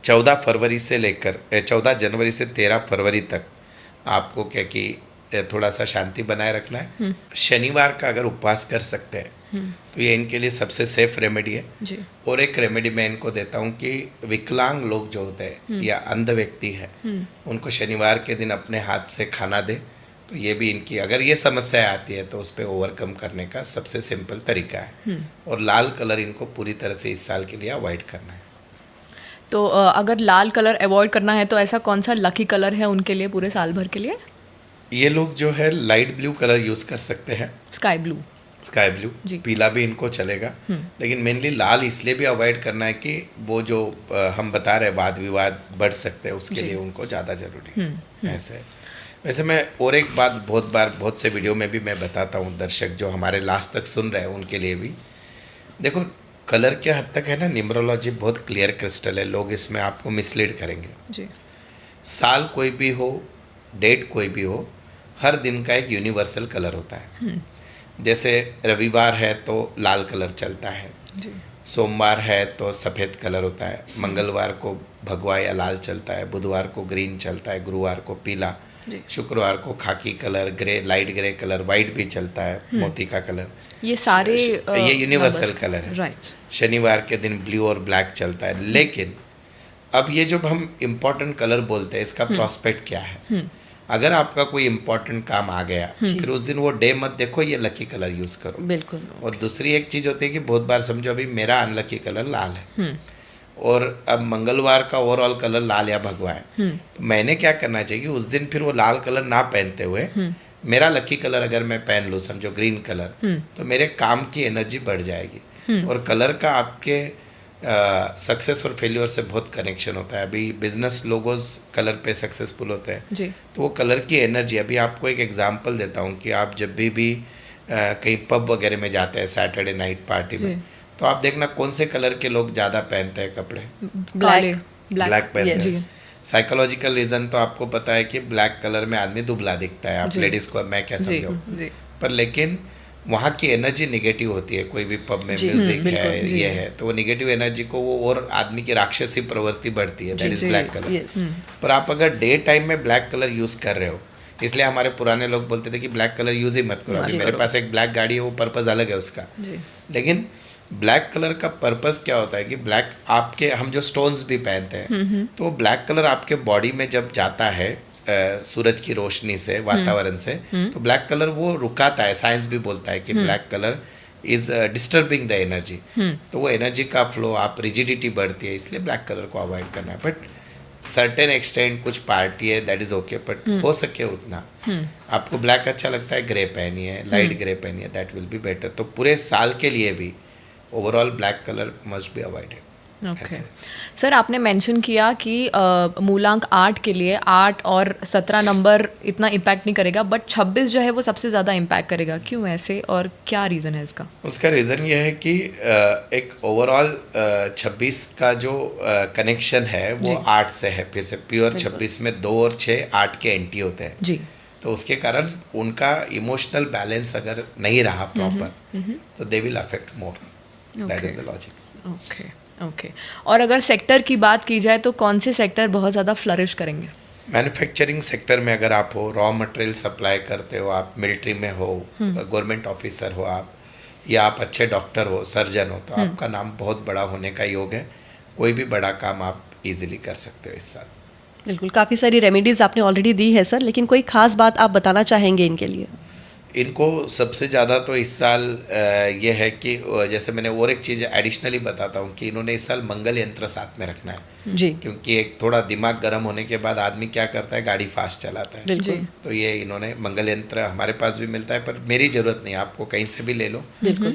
14 फरवरी से लेकर 14 जनवरी से 13 फरवरी तक आपको क्या कि थोड़ा सा शांति बनाए रखना है। शनिवार का अगर उपवास कर सकते हैं तो ये इनके लिए सबसे सेफ रेमेडी है। और एक रेमेडी मैं इनको देता हूँ कि विकलांग लोग जो होते हैं या अंध व्यक्ति है, उनको शनिवार के दिन अपने हाथ से खाना दे, तो ये भी इनकी अगर ये समस्या आती है तो उस पर ओवरकम करने का सबसे सिंपल तरीका है। और लाल कलर इनको पूरी तरह से इस साल के लिए अवॉइड करना है। तो अगर लाल कलर अवॉइड करना है तो ऐसा कौन सा लकी कलर है उनके लिए पूरे साल भर के लिए? ये लोग जो है लाइट ब्लू कलर यूज़ कर सकते हैं। स्काई ब्लू, पीला भी इनको चलेगा, लेकिन मेनली लाल इसलिए भी अवॉइड करना है कि वो जो हम बता रहे वाद विवाद बढ़ सकते हैं, उसके लिए उनको ज़्यादा ज़रूरी है। ऐसे वैसे मैं और एक बात बहुत से वीडियो में भी मैं बताता हूँ, दर्शक जो हमारे लास्ट तक सुन रहे हैं उनके लिए भी, देखो कलर के हद तक है ना, न्यूमरोलॉजी बहुत क्लियर क्रिस्टल है, लोग इसमें आपको मिसलीड करेंगे। साल कोई भी हो, डेट कोई भी हो, हर दिन का एक यूनिवर्सल कलर होता है। जैसे रविवार है तो लाल कलर चलता है, सोमवार है तो सफ़ेद कलर होता है, मंगलवार को भगवा या लाल चलता है, बुधवार को ग्रीन चलता है, गुरुवार को पीला, शुक्रवार को खाकी colour, grey, light grey colour, white भी चलता है, मोती का कलर, ये सारे ये यूनिवर्सल कलर है। राइट। शनिवार के दिन ब्लू और ब्लैक चलता है। लेकिन अब ये जब हम इम्पोर्टेंट कलर बोलते हैं, इसका प्रोस्पेक्ट क्या है? अगर आपका कोई इम्पोर्टेंट काम आ गया, फिर उस दिन वो डे मत देखो, ये लकी कलर यूज करो। बिल्कुल। और दूसरी एक चीज होती है कि बहुत बार समझो अभी मेरा अनलकी कलर लाल है और अब मंगलवार का ओवरऑल कलर लाल या भगवा है, तो मैंने क्या करना चाहिए कि उस दिन फिर वो लाल कलर ना पहनते हुए मेरा लकी कलर अगर मैं पहन लूँ, समझो ग्रीन कलर, तो मेरे काम की एनर्जी बढ़ जाएगी। और कलर का आपके सक्सेस और फेल्योर से बहुत कनेक्शन होता है। अभी बिजनेस लोगोज कलर पे सक्सेसफुल होते हैं जी। तो वो कलर की एनर्जी, अभी आपको एक एग्जांपल देता हूँ कि आप जब भी कहीं पब वगैरह में जाते हैं सैटरडे नाइट पार्टी में, तो आप देखना कौन से कलर के लोग ज़्यादा पहनते हैं कपड़े? ब्लैक। ब्लैक पहनते हैं। yes. साइकोलॉजिकल रीज़न तो आपको पता है कि ब्लैक कलर में आदमी दुबला दिखता है, आप लेडीज़ को मैं क्या समझाऊँ, पर लेकिन वहाँ की एनर्जी निगेटिव होती है। कोई भी पब में म्यूजिक है, ये है, तो वो निगेटिव एनर्जी को वो और आदमी की राक्षसी प्रवृत्ति बढ़ती है, दैट इज ब्लैक कलर। पर आप अगर डे टाइम में ब्लैक कलर यूज कर रहे हो, इसलिए हमारे पुराने लोग बोलते थे कि ब्लैक कलर यूज ही मत करो। अभी मेरे पास एक ब्लैक गाड़ी है, वो पर्पस अलग है उसका, लेकिन ब्लैक कलर का पर्पस क्या होता है कि ब्लैक आपके, हम जो स्टोन्स भी पहनते हैं, तो ब्लैक कलर आपके बॉडी में जब जाता है सूरज की रोशनी से, वातावरण से, तो ब्लैक कलर वो रुकाता है। साइंस भी बोलता है कि black colour is disturbing the energy, तो वो एनर्जी का फ्लो, आप रिजिडिटी बढ़ती है, इसलिए ब्लैक कलर को अवॉइड करना है। बट सर्टेन एक्सटेंट कुछ पार्टी है दैट इज ओके, बट हो सके उतना। आपको ब्लैक अच्छा लगता है, ग्रे पहनिए, लाइट ग्रे पहनिए, दैट विल बी बेटर। तो पूरे साल के लिए भी overall black colour must be avoided. Okay sir, आपने मेंशन किया कि मूलांक 8 के लिए 8 और 17 नंबर इतना इम्पैक्ट नहीं करेगा, बट 26 जो है वो सबसे ज़्यादा इम्पैक्ट करेगा। क्यों ऐसे और क्या रीज़न है इसका? उसका रीज़न ये है कि एक ओवरऑल 26 का जो कनेक्शन है वो 8 से है। फिर से प्योर 26 में 2 और 6 8 के एंटी होते हैं जी। तो उसके कारण उनका इमोशनल बैलेंस अगर नहीं रहा प्रॉपर, तो they will affect more. That is the logic. Okay okay. और अगर सेक्टर की बात की जाए तो कौन से सेक्टर बहुत ज़्यादा फ्लरिश करेंगे? मैन्युफैक्चरिंग सेक्टर में अगर आप हो, रॉ मटेरियल सप्लाई करते हो, आप मिलिट्री में हो, गवर्नमेंट ऑफिसर हो आप, या आप अच्छे डॉक्टर हो, सर्जन हो, तो आपका नाम बहुत बड़ा होने का योग है। कोई भी बड़ा काम आप इजीली कर सकते हो इस साल। बिल्कुल, काफ़ी सारी रेमेडीज़ आपने ऑलरेडी दी है सर, लेकिन कोई खास बात आप बताना चाहेंगे इनके लिए? इनको सबसे ज़्यादा तो इस साल ये है कि जैसे मैंने और एक चीज़ एडिशनली बताता हूँ कि इन्होंने इस साल मंगल यंत्र साथ में रखना है जी। क्योंकि एक थोड़ा दिमाग गर्म होने के बाद आदमी क्या करता है, गाड़ी फास्ट चलाता है। बिल्कुल। तो ये इन्होंने मंगल यंत्र, हमारे पास भी मिलता है पर मेरी ज़रूरत नहीं, आपको कहीं से भी ले लो।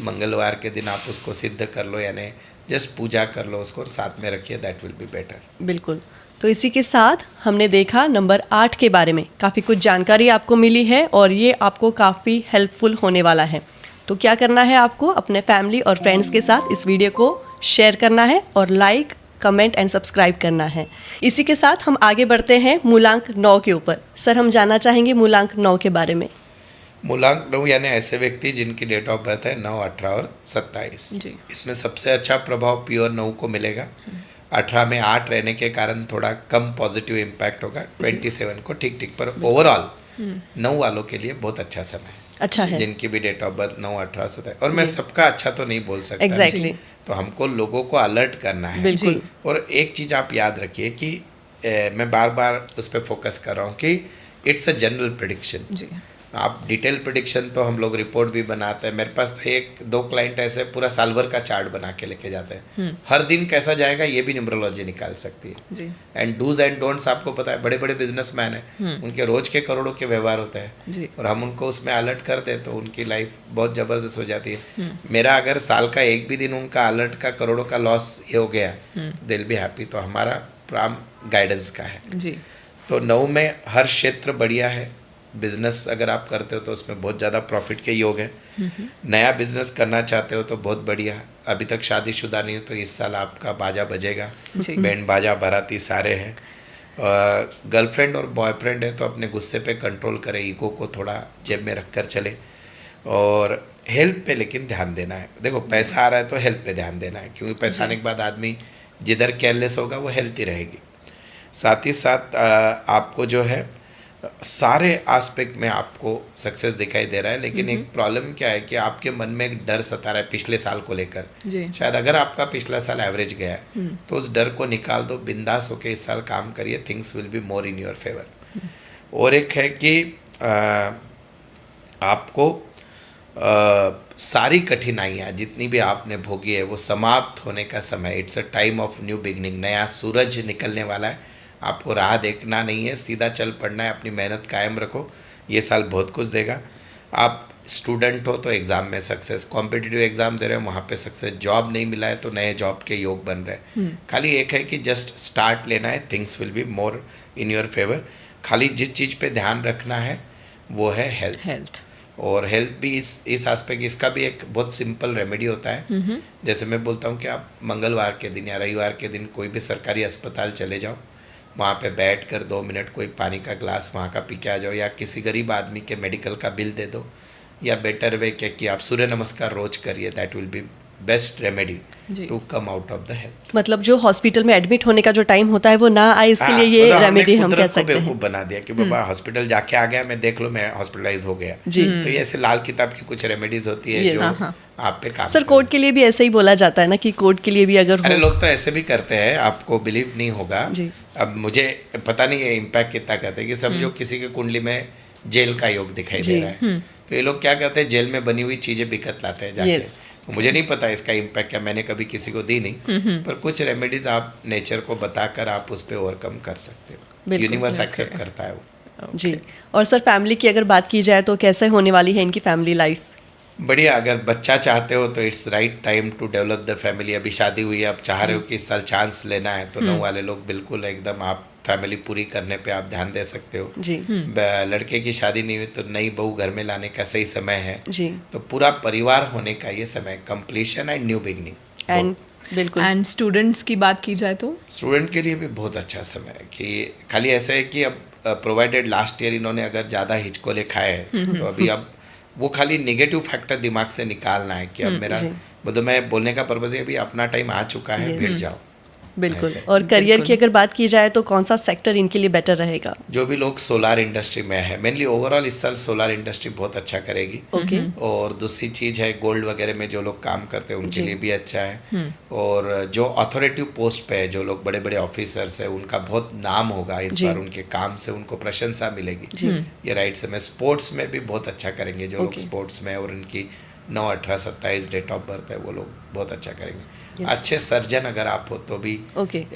मंगलवार के दिन आप उसको सिद्ध कर लो, यानी जस्ट पूजा कर लो उसको और साथ में रखिए, दैट विल बी बेटर। बिल्कुल। तो इसी के साथ हमने देखा नंबर 8 के बारे में काफ़ी कुछ जानकारी आपको मिली है और ये आपको काफ़ी हेल्पफुल होने वाला है। तो क्या करना है आपको, अपने फैमिली और फ्रेंड्स के साथ इस वीडियो को शेयर करना है और लाइक, कमेंट एंड सब्सक्राइब करना है। इसी के साथ हम आगे बढ़ते हैं मूलांक 9 के ऊपर। सर, हम जानना चाहेंगे मूलांक 9 के बारे में। मूलांक 9 यानी ऐसे व्यक्ति जिनकी डेट ऑफ बर्थ है 9, 18 और 27। जी। इसमें सबसे अच्छा प्रभाव प्योर 9 को मिलेगा। 18 में 8 रहने के कारण थोड़ा कम पॉजिटिव इम्पैक्ट होगा। 27 को ठीक ठीक, पर ओवरऑल 9 वालों के लिए बहुत अच्छा समय है। अच्छा है। जिनकी भी डेट ऑफ बर्थ 9, 18, 27। और मैं सबका अच्छा तो नहीं बोल सकता, एग्जैक्टली। तो हमको लोगों को अलर्ट करना है। बिल्कुल। और एक चीज़ आप याद रखिए कि मैं बार बार उस पर फोकस कर रहा हूँ कि इट्स अ जनरल प्रेडिक्शन। जी। आप डिटेल प्रेडिक्शन तो हम लोग रिपोर्ट भी बनाते हैं। मेरे पास तो 1-2 क्लाइंट ऐसे पूरा साल भर का चार्ट बना के लेके जाते हैं। हर दिन कैसा जाएगा ये भी न्यूमरोलॉजी निकाल सकती है। जी। एंड डूज एंड डोंट्स आपको पता है, बड़े बड़े बिजनेसमैन हैं, उनके रोज के करोड़ों के व्यवहार होते हैं जी। और हम उनको उसमें अलर्ट कर दे तो उनकी लाइफ बहुत ज़बरदस्त हो जाती है। मेरा अगर साल का एक भी दिन उनका अलर्ट का करोड़ों का लॉस ये हो गया तो दिल भी हैप्पी। तो हमारा प्राम गाइडेंस का है। जी। तो 9 में हर क्षेत्र बढ़िया है। बिजनेस अगर आप करते हो तो उसमें बहुत ज़्यादा प्रॉफिट के योग है। नया बिजनेस करना चाहते हो तो बहुत बढ़िया। अभी तक शादीशुदा नहीं हो तो इस साल आपका बाजा बजेगा, बैंड बाजा बाराती सारे हैं। गर्लफ्रेंड और बॉयफ्रेंड है तो अपने गुस्से पे कंट्रोल करें, ईगो को थोड़ा जेब में रख कर चले। और हेल्थ पे लेकिन ध्यान देना है। देखो पैसा आ रहा है तो हेल्थ पे ध्यान देना है, क्योंकि पैसा आने के बाद आदमी जिधर केयरलेस होगा वो हेल्थी रहेगी। साथ ही साथ आपको जो है सारे एस्पेक्ट में आपको सक्सेस दिखाई दे रहा है, लेकिन एक प्रॉब्लम क्या है कि आपके मन में एक डर सता रहा है पिछले साल को लेकर। जी। शायद अगर आपका पिछला साल एवरेज गया है तो उस डर को निकाल दो, बिंदास होके इस साल काम करिए, things will be more in your favour. और एक है कि आपको सारी कठिनाइयाँ जितनी भी आपने भोगी है वो समाप्त होने का समय, it's a time of new beginning. नया सूरज निकलने वाला है, आपको राह देखना नहीं है, सीधा चल पड़ना है, अपनी मेहनत कायम रखो, ये साल बहुत कुछ देगा। आप स्टूडेंट हो तो एग्ज़ाम में सक्सेस, कॉम्पिटिटिव एग्ज़ाम दे रहे हो वहाँ पे सक्सेस, जॉब नहीं मिला है तो नए जॉब के योग बन रहे हैं। खाली एक है कि जस्ट स्टार्ट लेना है, things will be more in your favour. खाली जिस चीज़ पे ध्यान रखना है वो है हेल्थ। और हेल्थ भी इस एस्पेक्ट, इसका भी एक बहुत सिंपल रेमेडी होता है। जैसे मैं बोलता हूँ कि आप मंगलवार के दिन या रविवार के दिन कोई भी सरकारी अस्पताल चले जाओ, वहाँ पे बैठ कर 2 मिनट कोई पानी का ग्लास वहाँ का पी के आ जाओ, या किसी गरीब आदमी के मेडिकल का बिल दे दो, या बेटर वे क्या कि आप सूर्य नमस्कार रोज करिए, that will be best remedy to come out of the health. मतलब जो हॉस्पिटल में एडमिट होने का जो टाइम होता है वो ना आए, इसके लिए ये रेमेडी हम कह सकते हैं। बना दिया कि बाबा हॉस्पिटल जाके आ गया, मैं देख लो मैं हॉस्पिटलाइज हो गया जी। तो ये ऐसे लाल किताब की कुछ रेमेडीज होती है जो आप पे काम। सर कोर्ट के लिए भी ऐसे ही बोला जाता है ना कि कोर्ट के लिए भी अगर अरे लोग तो ऐसे भी करते हैं, आपको बिलीव नहीं होगा। जी। अब मुझे पता नहीं है इम्पैक्ट कितना करते हैं कि समझो किसी की कुंडली में जेल का योग दिखाई दे रहा है, तो ये लोग क्या करते हैं, जेल में बनी हुई चीजें बिकत लाते हैं जाके। तो मुझे नहीं पता इसका इम्पैक्ट क्या, मैंने कभी किसी को दी नहीं, पर कुछ रेमेडीज आप नेचर को बताकर आप उस पर ओवरकम कर सकते हो। यूनिवर्स एक्सेप्ट करता है वो। जी। और सर फैमिली की अगर बात की जाए तो कैसे होने वाली है इनकी फैमिली लाइफ? बढ़िया, अगर बच्चा चाहते हो तो it's right time to develop the family. अभी शादी हुई है, आप चाह रहे हो कि इस साल चांस लेना है, तो 9 वाले लोग बिल्कुल एकदम आप फैमिली पूरी करने पे आप ध्यान दे सकते हो जी। लड़के की शादी नहीं हुई तो नई बहू घर में लाने का सही समय है जी। तो पूरा परिवार होने का ये समय, completion and new beginning. And बिल्कुल। एंड स्टूडेंट्स की बात की जाए तो स्टूडेंट के लिए भी बहुत अच्छा समय है कि खाली ऐसा है कि अब प्रोवाइडेड लास्ट ईयर इन्होंने अगर ज़्यादा हिचकोले खाए तो अभी अब वो खाली नेगेटिव फैक्टर दिमाग से निकालना है कि अब मेरा मतलब मैं बोलने का पर्पज़ है अभी अपना टाइम आ चुका है, भिड़ जाओ। बिल्कुल। और करियर की अगर बात की जाए तो कौन सा सेक्टर इनके लिए बेटर रहेगा? जो भी लोग सोलार इंडस्ट्री में है, मेनली ओवरऑल इस साल सोलार इंडस्ट्री बहुत अच्छा करेगी। ओके। और दूसरी चीज़ है गोल्ड वगैरह में जो लोग काम करते हैं उनके लिए भी अच्छा है। और जो अथॉरिटिव पोस्ट पे है, जो लोग बड़े बड़े ऑफिसर्स है, उनका बहुत नाम होगा इस बार, उनके काम से उनको प्रशंसा मिलेगी। ये राइट समय। स्पोर्ट्स में भी बहुत अच्छा करेंगे जो लोग स्पोर्ट्स में और उनकी 9, 18, 27 डेट ऑफ बर्थ है, वो लोग बहुत अच्छा करेंगे। अच्छे सर्जन अगर आप हो तो भी,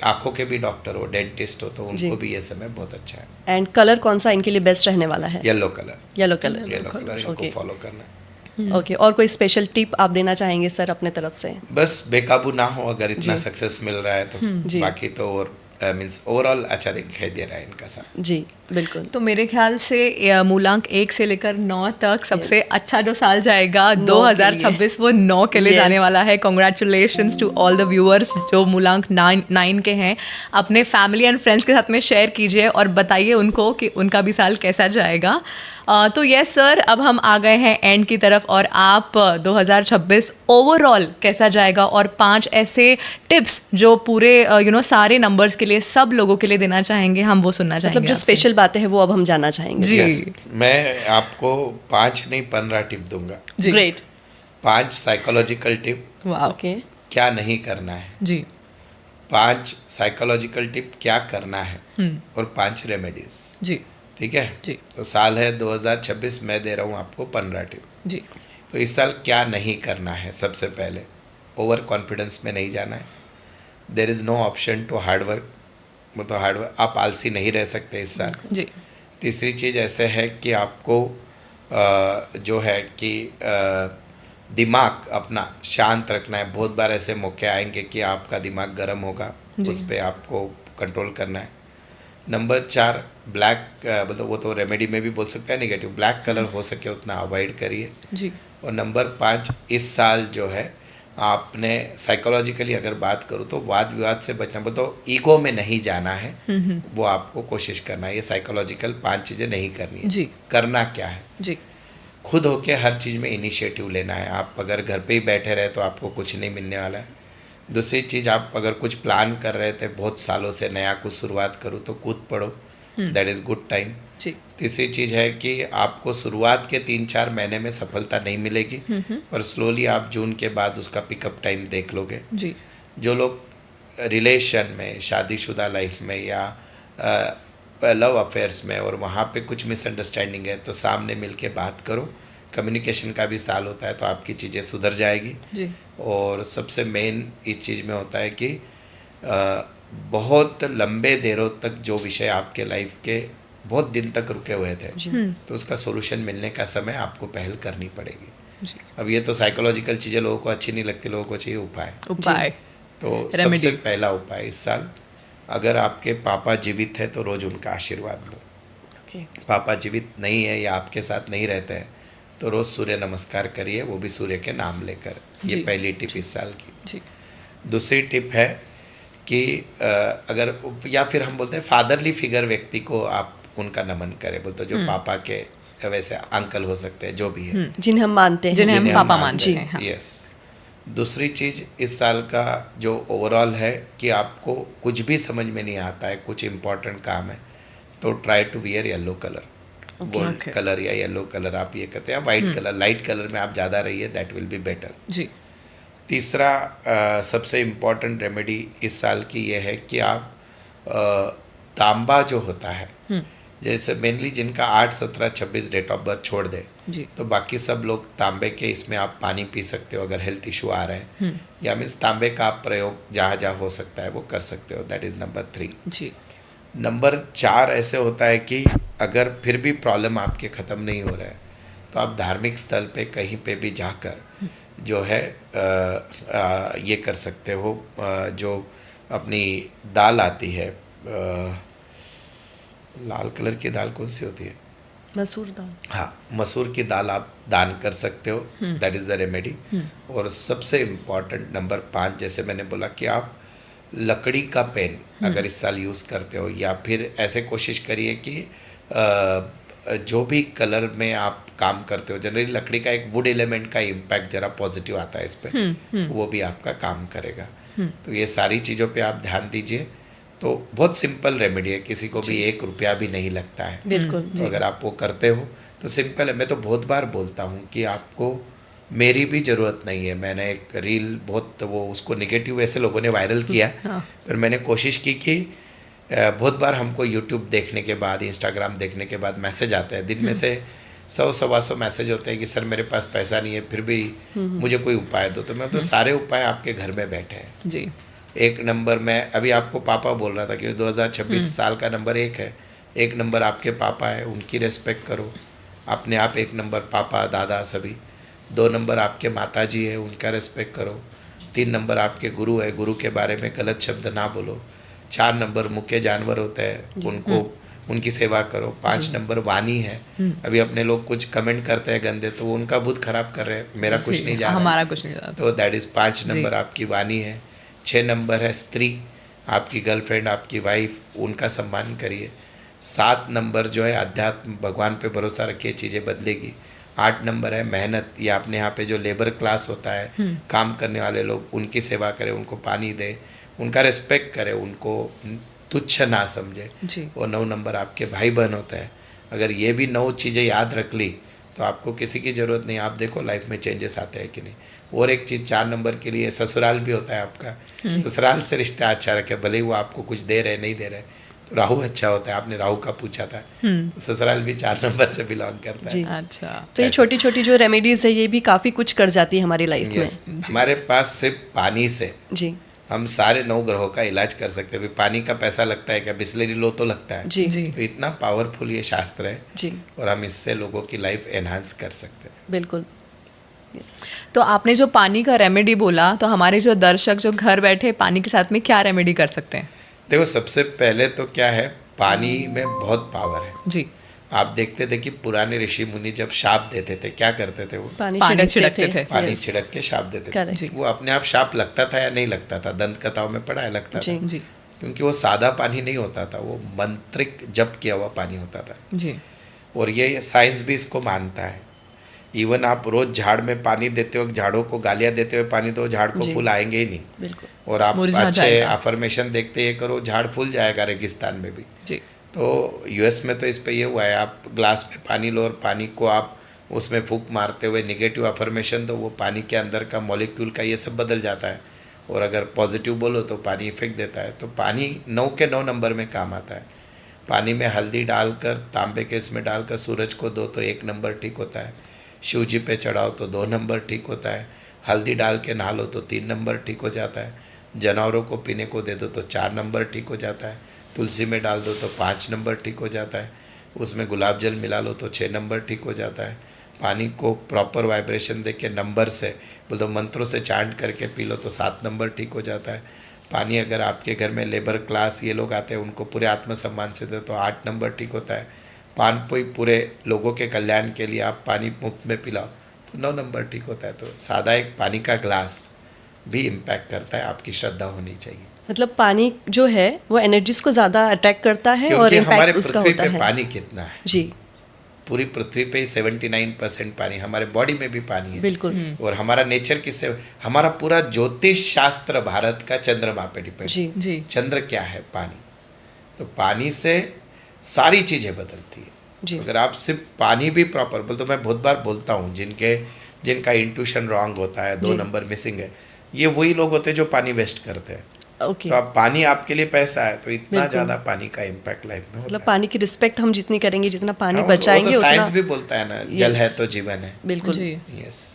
आंखों के भी डॉक्टर हो, डेंटिस्ट हो तो उनको भी ये समय बहुत अच्छा है। एंड कलर कौन सा इनके लिए बेस्ट रहने वाला है? Yellow colour. Yellow colour. Yellow colour इनको फॉलो करना है। ओके। और कोई स्पेशल टिप आप देना चाहेंगे सर अपने तरफ से? बस बेकाबू ना हो अगर इतना सक्सेस मिल रहा है तो, बाकी तो और मीन्स ओवरऑल अच्छा दिखाई दे रहा है इनका साथ। जी बिल्कुल। तो मेरे ख्याल से मूलांक 1 से लेकर 9 तक सबसे अच्छा जो साल जाएगा 2026 वो 9 के लिए जाने वाला है। Congratulations to all the viewers जो मूलांक 9 के हैं। अपने फैमिली एंड फ्रेंड्स के साथ में शेयर कीजिए और बताइए उनको कि उनका भी साल कैसा जाएगा। तो यस सर, अब हम आ गए हैं एंड की तरफ और आप 2026 ओवरऑल कैसा जाएगा और 5 ऐसे टिप्स जो पूरे सारे नंबर्स के लिए सब लोगों के लिए देना चाहेंगे, हम वो सुनना चाहेंगे। मतलब जो स्पेशल बातें हैं वो अब हम जानना चाहेंगे। जी। मैं आपको 5 नहीं 15 टिप दूंगा। ग्रेट। 5 psychological tip okay. क्या नहीं करना है जी। 5 साइकोलॉजिकल टिप क्या करना है और 5 रेमेडीज। जी। ठीक है जी। तो साल है 2026, मैं दे रहा हूँ आपको 15 टिप। जी। तो इस साल क्या नहीं करना है? सबसे पहले ओवर कॉन्फिडेंस में नहीं जाना है। There is no option to hard work, मतलब हार्डवर्क आप आलसी नहीं रह सकते इस साल। जी। तीसरी चीज़ ऐसे है कि आपको जो है कि दिमाग अपना शांत रखना है। बहुत बार ऐसे मौके आएंगे कि आपका दिमाग गर्म होगा, उस पर आपको कंट्रोल करना है। नंबर 4 ब्लैक, मतलब वो तो रेमेडी में भी बोल सकते हैं नेगेटिव, ब्लैक कलर हो सके उतना अवॉइड करिए। जी। और नंबर 5 इस साल जो है आपने साइकोलॉजिकली अगर बात करूँ तो वाद विवाद से बचना, मतलब ईगो में नहीं जाना है, वो आपको कोशिश करना है। ये साइकोलॉजिकल 5 चीज़ें नहीं करनी है। जी। करना क्या है? जी। खुद होके हर चीज़ में इनिशिएटिव लेना है। आप अगर घर पे ही बैठे रहे तो आपको कुछ नहीं मिलने वाला है। दूसरी चीज़, आप अगर कुछ प्लान कर रहे थे बहुत सालों से, नया कुछ शुरुआत करूँ तो कूद पड़ो, दैट इज़ गुड टाइम। जी तीसरी चीज़ है कि आपको शुरुआत के 3-4 महीने में सफलता नहीं मिलेगी, पर स्लोली आप जून के बाद उसका पिकअप टाइम देख लोगे। जी जो लोग रिलेशन में, शादीशुदा लाइफ में या लव अफेयर्स में और वहाँ पे कुछ मिसअंडरस्टैंडिंग है तो सामने मिल के बात करो। कम्युनिकेशन का भी साल होता है तो आपकी चीज़ें सुधर जाएगी। जी और सबसे मेन इस चीज़ में होता है कि बहुत लंबे देरों तक जो विषय आपके लाइफ के बहुत दिन तक रुके हुए थे तो उसका सॉल्यूशन मिलने का समय आपको पहल करनी पड़ेगी। जी अब ये तो साइकोलॉजिकल चीज़ें लोगों को अच्छी नहीं लगती, लोगों को चाहिए उपाय। उपाय तो Remedy. सबसे पहला उपाय इस साल, अगर आपके पापा जीवित है तो रोज़ उनका आशीर्वाद लो। ओके पापा जीवित नहीं है या आपके साथ नहीं रहते हैं तो रोज़ सूर्य नमस्कार करिए, वो भी सूर्य के नाम लेकर। ये जी। पहली टिप इस साल की। जी दूसरी टिप है कि अगर या फिर हम बोलते हैं फादरली फिगर व्यक्ति को आप उनका नमन करें, बोलते जो पापा के वैसे अंकल हो सकते हैं, जो भी है जिन्हें हम मानते हैं। जिन्हें हम जिन्हें पापा मानते मानते हैं, हाँ। यस। दूसरी चीज़ इस साल का जो ओवरऑल है कि आपको कुछ भी समझ में नहीं आता है, कुछ इम्पोर्टेंट काम है तो try to wear yellow colour, gold okay. Colour या येलो कलर आप ये कहते हैं, वाइट कलर, लाइट कलर में आप ज़्यादा रहिए, दैट विल बी बेटर। जी तीसरा सबसे इम्पोर्टेंट रेमेडी इस साल की ये है कि आप तांबा जो होता है, जैसे मेनली जिनका 8, 17, 26 डेट ऑफ बर्थ छोड़ दे जी तो बाकी सब लोग तांबे के इसमें आप पानी पी सकते हो अगर हेल्थ इशू आ रहे हैं, या मीन्स तांबे का आप प्रयोग जहाँ जहाँ हो सकता है वो कर सकते हो। That is number 3। जी नंबर 4 ऐसे होता है कि अगर फिर भी प्रॉब्लम आपके ख़त्म नहीं हो रहा है तो आप धार्मिक स्थल पे कहीं पे भी जाकर जो है ये कर सकते हो। जो अपनी दाल आती है, लाल कलर की दाल कौन सी होती है? मसूर दाल। हाँ, मसूर की दाल आप दान कर सकते हो, दैट इज़ द रेमेडी। और सबसे इम्पॉर्टेंट नंबर 5, जैसे मैंने बोला कि आप लकड़ी का पेन अगर इस साल यूज़ करते हो, या फिर ऐसे कोशिश करिए कि जो भी कलर में आप काम करते हो, जनरली लकड़ी का एक वुड एलिमेंट का इम्पैक्ट ज़रा पॉजिटिव आता है इस पर, तो वो भी आपका काम करेगा। तो ये सारी चीज़ों पे आप ध्यान दीजिए। तो बहुत सिंपल रेमेडी है, किसी को भी 1 रुपया भी नहीं लगता है। बिल्कुल तो अगर आप वो करते हो तो सिंपल है। मैं तो बहुत बार बोलता हूँ कि आपको मेरी भी ज़रूरत नहीं है। मैंने एक रील बहुत वो उसको निगेटिव ऐसे लोगों ने वायरल किया, पर मैंने कोशिश की कि बहुत बार हमको यूट्यूब देखने के बाद, इंस्टाग्राम देखने के बाद मैसेज आते हैं, दिन में से 100-125 मैसेज होते हैं कि सर मेरे पास पैसा नहीं है फिर भी मुझे कोई उपाय दो। तो मैं तो सारे उपाय आपके घर में बैठे हैं। जी 1 नंबर मैं अभी आपको पापा बोल रहा था कि 2026 साल का नंबर 1 है। 1 नंबर आपके पापा है, उनकी रेस्पेक्ट करो अपने आप। 1 नंबर पापा दादा सभी। 2 नंबर आपके माता जी है, उनका रेस्पेक्ट करो। 3 नंबर आपके गुरु है, गुरु के बारे में गलत शब्द ना बोलो। 4 नंबर मुख्य जानवर होते हैं, उनको उनकी सेवा करो। 5 नंबर वाणी है। अभी अपने लोग कुछ कमेंट करते हैं गंदे तो वो उनका बुद्ध खराब कर रहे हैं, मेरा कुछ नहीं जा रहा है। हमारा कुछ नहीं जा रहा। तो दैट इज़ 5 नंबर आपकी वाणी है। 6 नंबर है स्त्री, आपकी गर्लफ्रेंड, आपकी वाइफ, उनका सम्मान करिए। 7 नंबर जो है अध्यात्म, भगवान पे भरोसा रखिए, चीज़ें बदलेगी। 8 नंबर है मेहनत, या अपने यहाँ पे जो लेबर क्लास होता है, काम करने वाले लोग, उनकी सेवा करें, उनको पानी दें, उनका रिस्पेक्ट करें, उनको तुच्छ ना समझे। जी और 9 नंबर आपके भाई बहन होता है। अगर ये भी 9 चीज़ें याद रख ली तो आपको किसी की ज़रूरत नहीं। आप देखो लाइफ में चेंजेस आते हैं कि नहीं। और एक चीज़ 4 नंबर के लिए ससुराल भी होता है आपका। ससुराल से रिश्ता अच्छा रखे, भले ही वो आपको कुछ दे रहे नहीं दे रहे। तो राहु अच्छा होता है, आपने राहु का पूछा था, तो ससुराल भी 4 नंबर से बिलोंग करता है। जी। अच्छा तो ये छोटी छोटी जो रेमेडीज है ये भी काफ़ी कुछ कर जाती है हमारी लाइफ यस, में। हमारे पास सिर्फ पानी से जी हम सारे 9 ग्रहों का इलाज कर सकते हैं। अभी पानी का पैसा लगता है क्या? बिस्लेरी लो तो लगता है। जी जी तो इतना पावरफुल ये शास्त्र है, जी और हम इससे लोगों की लाइफ एनहांस कर सकते हैं। बिल्कुल। यस तो आपने जो पानी का रेमेडी बोला, तो हमारे जो दर्शक जो घर बैठे पानी के साथ में क्या रेमेडी कर सकते हैं? देखो सबसे पहले तो क्या है, पानी में बहुत पावर है। जी आप देखते थे कि पुराने ऋषि मुनि जब शाप देते थे क्या करते थे? वो पानी पानी छिड़कते छिड़कते थे। पानी Yes. छिड़क के शाप देते Correct. थे। वो अपने आप शाप लगता था या नहीं लगता था? दंत कथाओं में पढ़ा है, लगता जी। था, जी क्योंकि वो सादा पानी नहीं होता था, वो मंत्रिक जप किया हुआ पानी होता था। जी और ये साइंस भी इसको मानता है। इवन आप रोज झाड़ में पानी देते हो, झाड़ों को गालियाँ देते हुए पानी दो, झाड़ को जी। फूल आएंगे ही नहीं। बिल्कुल। और आप मुरझा अच्छे जाएगा। अफर्मेशन देखते ये करो, झाड़ फूल जाएगा रेगिस्तान में भी। जी तो यूएस में तो इस पे ये हुआ है, आप ग्लास में पानी लो और पानी को आप उसमें फूंक मारते हुए निगेटिव अफर्मेशन दो, वो पानी के अंदर का मॉलिक्यूल का ये सब बदल जाता है, और अगर पॉजिटिव बोलो तो पानी इफेक्ट देता है। तो पानी 9 के 9 नंबर में काम आता है। पानी में हल्दी डालकर, तांबे के इसमें डालकर सूरज को दो तो 1 नंबर ठीक होता है, शिव जी पे चढ़ाओ तो 2 नंबर ठीक होता है, हल्दी डाल के नहा लो तो 3 नंबर ठीक हो जाता है, जानवरों को पीने को दे दो तो 4 नंबर ठीक हो जाता है, तुलसी में डाल दो तो 5 नंबर ठीक हो जाता है, उसमें गुलाब जल मिला लो तो 6 नंबर ठीक हो जाता है। पानी को प्रॉपर वाइब्रेशन दे के नंबर से बोल दो, मंत्रों से चांट करके पी लो तो 7 नंबर ठीक हो जाता है। पानी अगर आपके घर में लेबर क्लास ये लोग आते हैं उनको पूरे आत्मसम्मान से दे तो 8 नंबर ठीक होता है। पान पोई पूरे लोगों के कल्याण के लिए आप पानी मुफ्त में पिलाओ तो 9 नंबर ठीक होता है। तो सादा एक पानी का ग्लास भी इम्पैक्ट करता है, आपकी श्रद्धा होनी चाहिए। मतलब पानी जो है वो एनर्जीज को ज़्यादा अट्रैक्ट करता है और क्योंकि हमारे इम्पैक्ट उसका पृथ्वी होता पे है। पानी कितना है, जी पूरी पृथ्वी पे ही 79% पानी, हमारे बॉडी में भी पानी है। बिल्कुल। और हमारा नेचर किससे, हमारा पूरा ज्योतिष शास्त्र भारत का चंद्रमा पे डिपेंड। जी जी चंद्र क्या है? पानी। तो पानी से सारी चीज़ें बदलती है। जी। तो अगर आप सिर्फ पानी भी प्रॉपर बोल, तो मैं बहुत बार बोलता हूँ जिनका इंट्यूशन रॉन्ग होता है, 2 जी। नंबर मिसिंग है, ये वही लोग होते हैं जो पानी वेस्ट करते हैं। ओके। तो अब पानी आपके लिए पैसा है, तो इतना बिल्कुल। ज़्यादा पानी का इम्पैक्ट लाइफ में होता मतलब है। पानी की रिस्पेक्ट हम जितनी करेंगे, जितना पानी हाँ, वो बचाएंगे तो उतना साइंस भी बोलता है ना, जल है Yes. तो जीवन है। बिल्कुल। जी यस।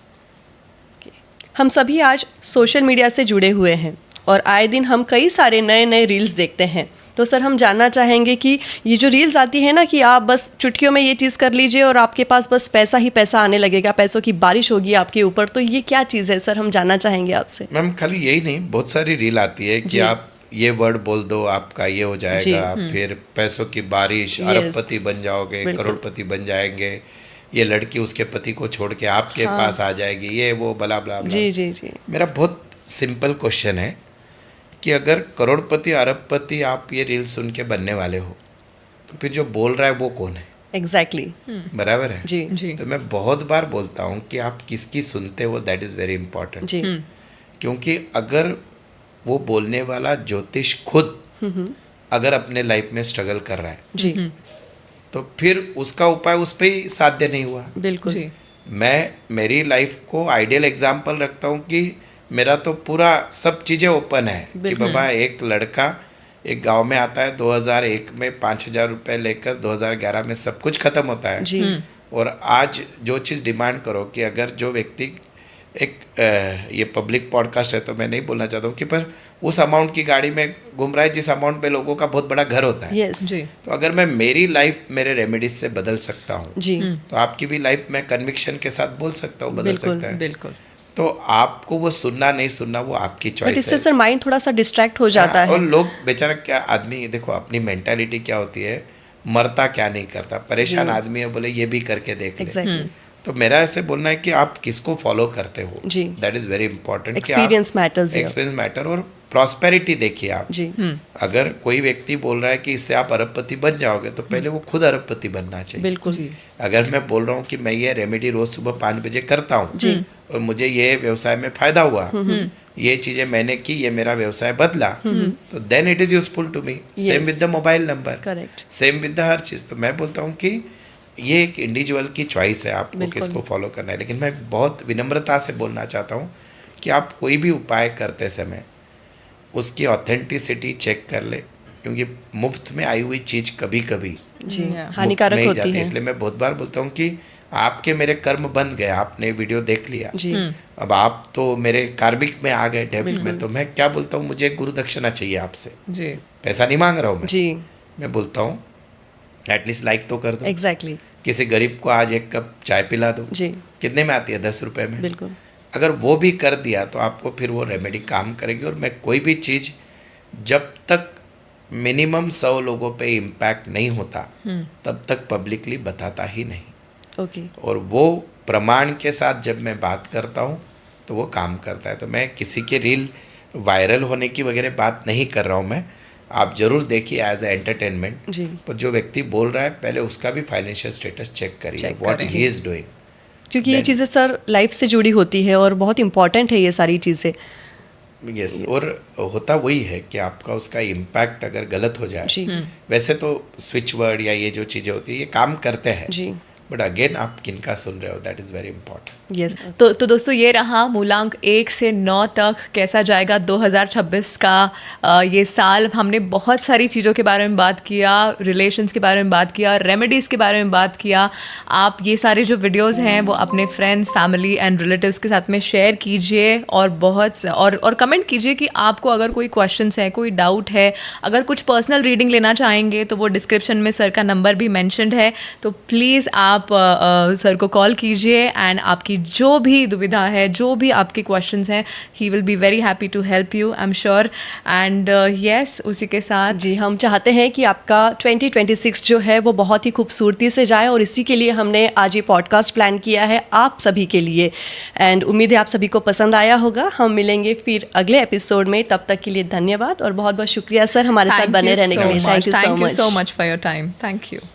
हम सभी आज सोशल मीडिया से जुड़े हुए हैं और आए दिन हम कई सारे नए नए रील्स देखते हैं। तो सर हम जानना चाहेंगे कि ये जो रील्स आती है ना कि आप बस चुटकियों में ये चीज़ कर लीजिए और आपके पास बस पैसा ही पैसा आने लगेगा, पैसों की बारिश होगी आपके ऊपर, तो ये क्या चीज़ है सर, हम जानना चाहेंगे आपसे। मैम खाली यही नहीं, बहुत सारी रील आती है कि जी। आप ये वर्ड बोल दो आपका ये हो जाएगा, फिर पैसों की बारिश, Yes. अरबपति बन जाओगे, बिल्कुल। करोड़पति बन जाएंगे, ये लड़की उसके पति को छोड़ के आपके पास आ जाएगी, ये वो बला बला बला। जी जी जी। मेरा बहुत सिंपल क्वेश्चन है कि अगर करोड़पति अरबपति आप ये रील सुन के बनने वाले हो, तो फिर जो बोल रहा है वो कौन है? एग्जैक्टली। बराबर है। जी जी तो मैं बहुत बार बोलता हूँ कि आप किसकी सुनते हो, दैट इज़ वेरी इंपॉर्टेंट। जी क्योंकि अगर वो बोलने वाला ज्योतिष खुद अगर अपने लाइफ में स्ट्रगल कर रहा है, जी तो फिर उसका उपाय उस पर ही साध्य नहीं हुआ। बिल्कुल। जी मैं मेरी लाइफ को आइडियल एग्जाम्पल रखता हूँ कि मेरा तो पूरा सब चीज़ें ओपन है कि बिल्कुल। बाबा एक लड़का एक गांव में आता है, 2001 में 5,000 रुपये लेकर 2011 में सब कुछ खत्म होता है। जी और आज जो चीज़ डिमांड करो कि अगर जो व्यक्ति एक ये पब्लिक पॉडकास्ट है तो मैं नहीं बोलना चाहता हूँ कि पर उस अमाउंट की गाड़ी में घूम रहा है जिस अमाउंट पे लोगों का बहुत बड़ा घर होता है। यस जी तो अगर मैं मेरी लाइफ मेरे रेमेडीज से बदल सकता हूँ, जी तो आपकी भी लाइफ में कन्विक्शन के साथ बोल सकता हूँ, बदल बिल्कुल, सकता है। बिल्कुल तो आपको वो सुनना नहीं सुनना वो आपकी बट चॉइस इससे है। सर माइंड थोड़ा सा डिस्ट्रैक्ट हो जाता हाँ, और है। लोग बेचारा क्या आदमी, देखो अपनी मेंटालिटी क्या होती है, मरता क्या नहीं करता, परेशान आदमी है बोले ये भी करके देख ले। एग्जैक्टली। तो मेरा ऐसे बोलना है कि आप किसको फॉलो करते हो, जी। That is very important. Experience matters here. Experience matter. और प्रॉस्पेरिटी देखिए आप, जी अगर कोई व्यक्ति बोल रहा है कि इससे आप अरबपति बन जाओगे तो पहले वो खुद अरबपति बनना चाहिए। बिल्कुल। जी अगर मैं बोल रहा हूँ कि मैं ये रेमेडी रोज सुबह 5 बजे करता हूँ और मुझे ये व्यवसाय में फायदा हुआ, ये चीजें मैंने की, ये मेरा व्यवसाय बदला, तो then it is useful to me. Same with the mobile number, correct. Same with the हर चीज़। तो मैं बोलता हूँ कि ये एक इंडिविजुअल की चॉइस है आपको बिल्कुल। किसको फॉलो करना है। लेकिन मैं बहुत विनम्रता से बोलना चाहता हूँ कि आप कोई भी उपाय करते समय उसकी ऑथेंटिसिटी चेक कर ले, क्योंकि मुफ्त में आई हुई चीज़ कभी कभी जी Yeah. हानिकारक होती है। इसलिए मैं बहुत बार बोलता हूँ कि आपके मेरे कर्म बन गए, आपने वीडियो देख लिया, जी अब आप तो मेरे कार्मिक में आ गए, डेब्ट में, तो मैं क्या बोलता हूँ, मुझे गुरु दक्षिणा चाहिए आपसे, जी पैसा नहीं मांग रहा हूँ जी मैं बोलता हूँ एटलीस्ट लाइक तो कर दो। एग्जैक्टली। किसी गरीब को आज 1 कप चाय पिला दो, जी कितने में आती है? 10 रुपए में। बिल्कुल। अगर वो भी कर दिया तो आपको फिर वो रेमेडी काम करेगी। और मैं कोई भी चीज़ जब तक मिनिमम 100 लोगों पे इम्पैक्ट नहीं होता तब तक पब्लिकली बताता ही नहीं। ओके। और वो प्रमाण के साथ जब मैं बात करता हूँ तो वो काम करता है। तो मैं किसी के रील वायरल होने की वगैरह बात नहीं कर रहा हूँ मैं, आप जरूर देखिए एज ए एंटरटेनमेंट। जी पर जो व्यक्ति बोल रहा है पहले उसका भी फाइनेंशियल स्टेटस चेक करिए, Check व्हाट करें। He is doing. क्योंकि ये चीज़ें सर लाइफ से जुड़ी होती है और बहुत इंपॉर्टेंट है ये सारी चीज़ें। यस और होता वही है कि आपका उसका इम्पैक्ट अगर गलत हो जाए, जी वैसे तो स्विच वर्ड या ये जो चीज़ें होती है ये काम करते हैं, जी बट अगेन आप किनका सुन रहे हो, that is very important. Yes तो दोस्तों ये रहा मूलांक 1 से 9 तक कैसा जाएगा 2026 का ये साल। हमने बहुत सारी चीज़ों के बारे में बात किया, रिलेशंस के बारे में बात किया, रेमेडीज़ के बारे में बात किया। आप ये सारे जो वीडियोस हैं वो अपने फ्रेंड्स, फैमिली एंड रिलेटिव्स के साथ में शेयर कीजिए और और कमेंट कीजिए कि आपको अगर कोई क्वेश्चंस है, कोई डाउट है, अगर कुछ पर्सनल रीडिंग लेना चाहेंगे तो वो डिस्क्रिप्शन में सर का नंबर भी मेंशन्ड है, तो प्लीज़ आप सर को कॉल कीजिए एंड आपकी जो भी दुविधा है, जो भी आपके क्वेश्चंस हैं, he will be very happy to help you, I am sure. And yes, उसी के साथ जी हम चाहते हैं कि आपका 2026 जो है वो बहुत ही खूबसूरती से जाए और इसी के लिए हमने आज ये पॉडकास्ट प्लान किया है आप सभी के लिए। एंड उम्मीद है आप सभी को पसंद आया होगा। हम मिलेंगे फिर अगले एपिसोड में, तब तक के लिए धन्यवाद और बहुत बहुत शुक्रिया सर हमारे साथ बने रहने के लिए। Thank you so Thank you much. so much for your time. Thank you.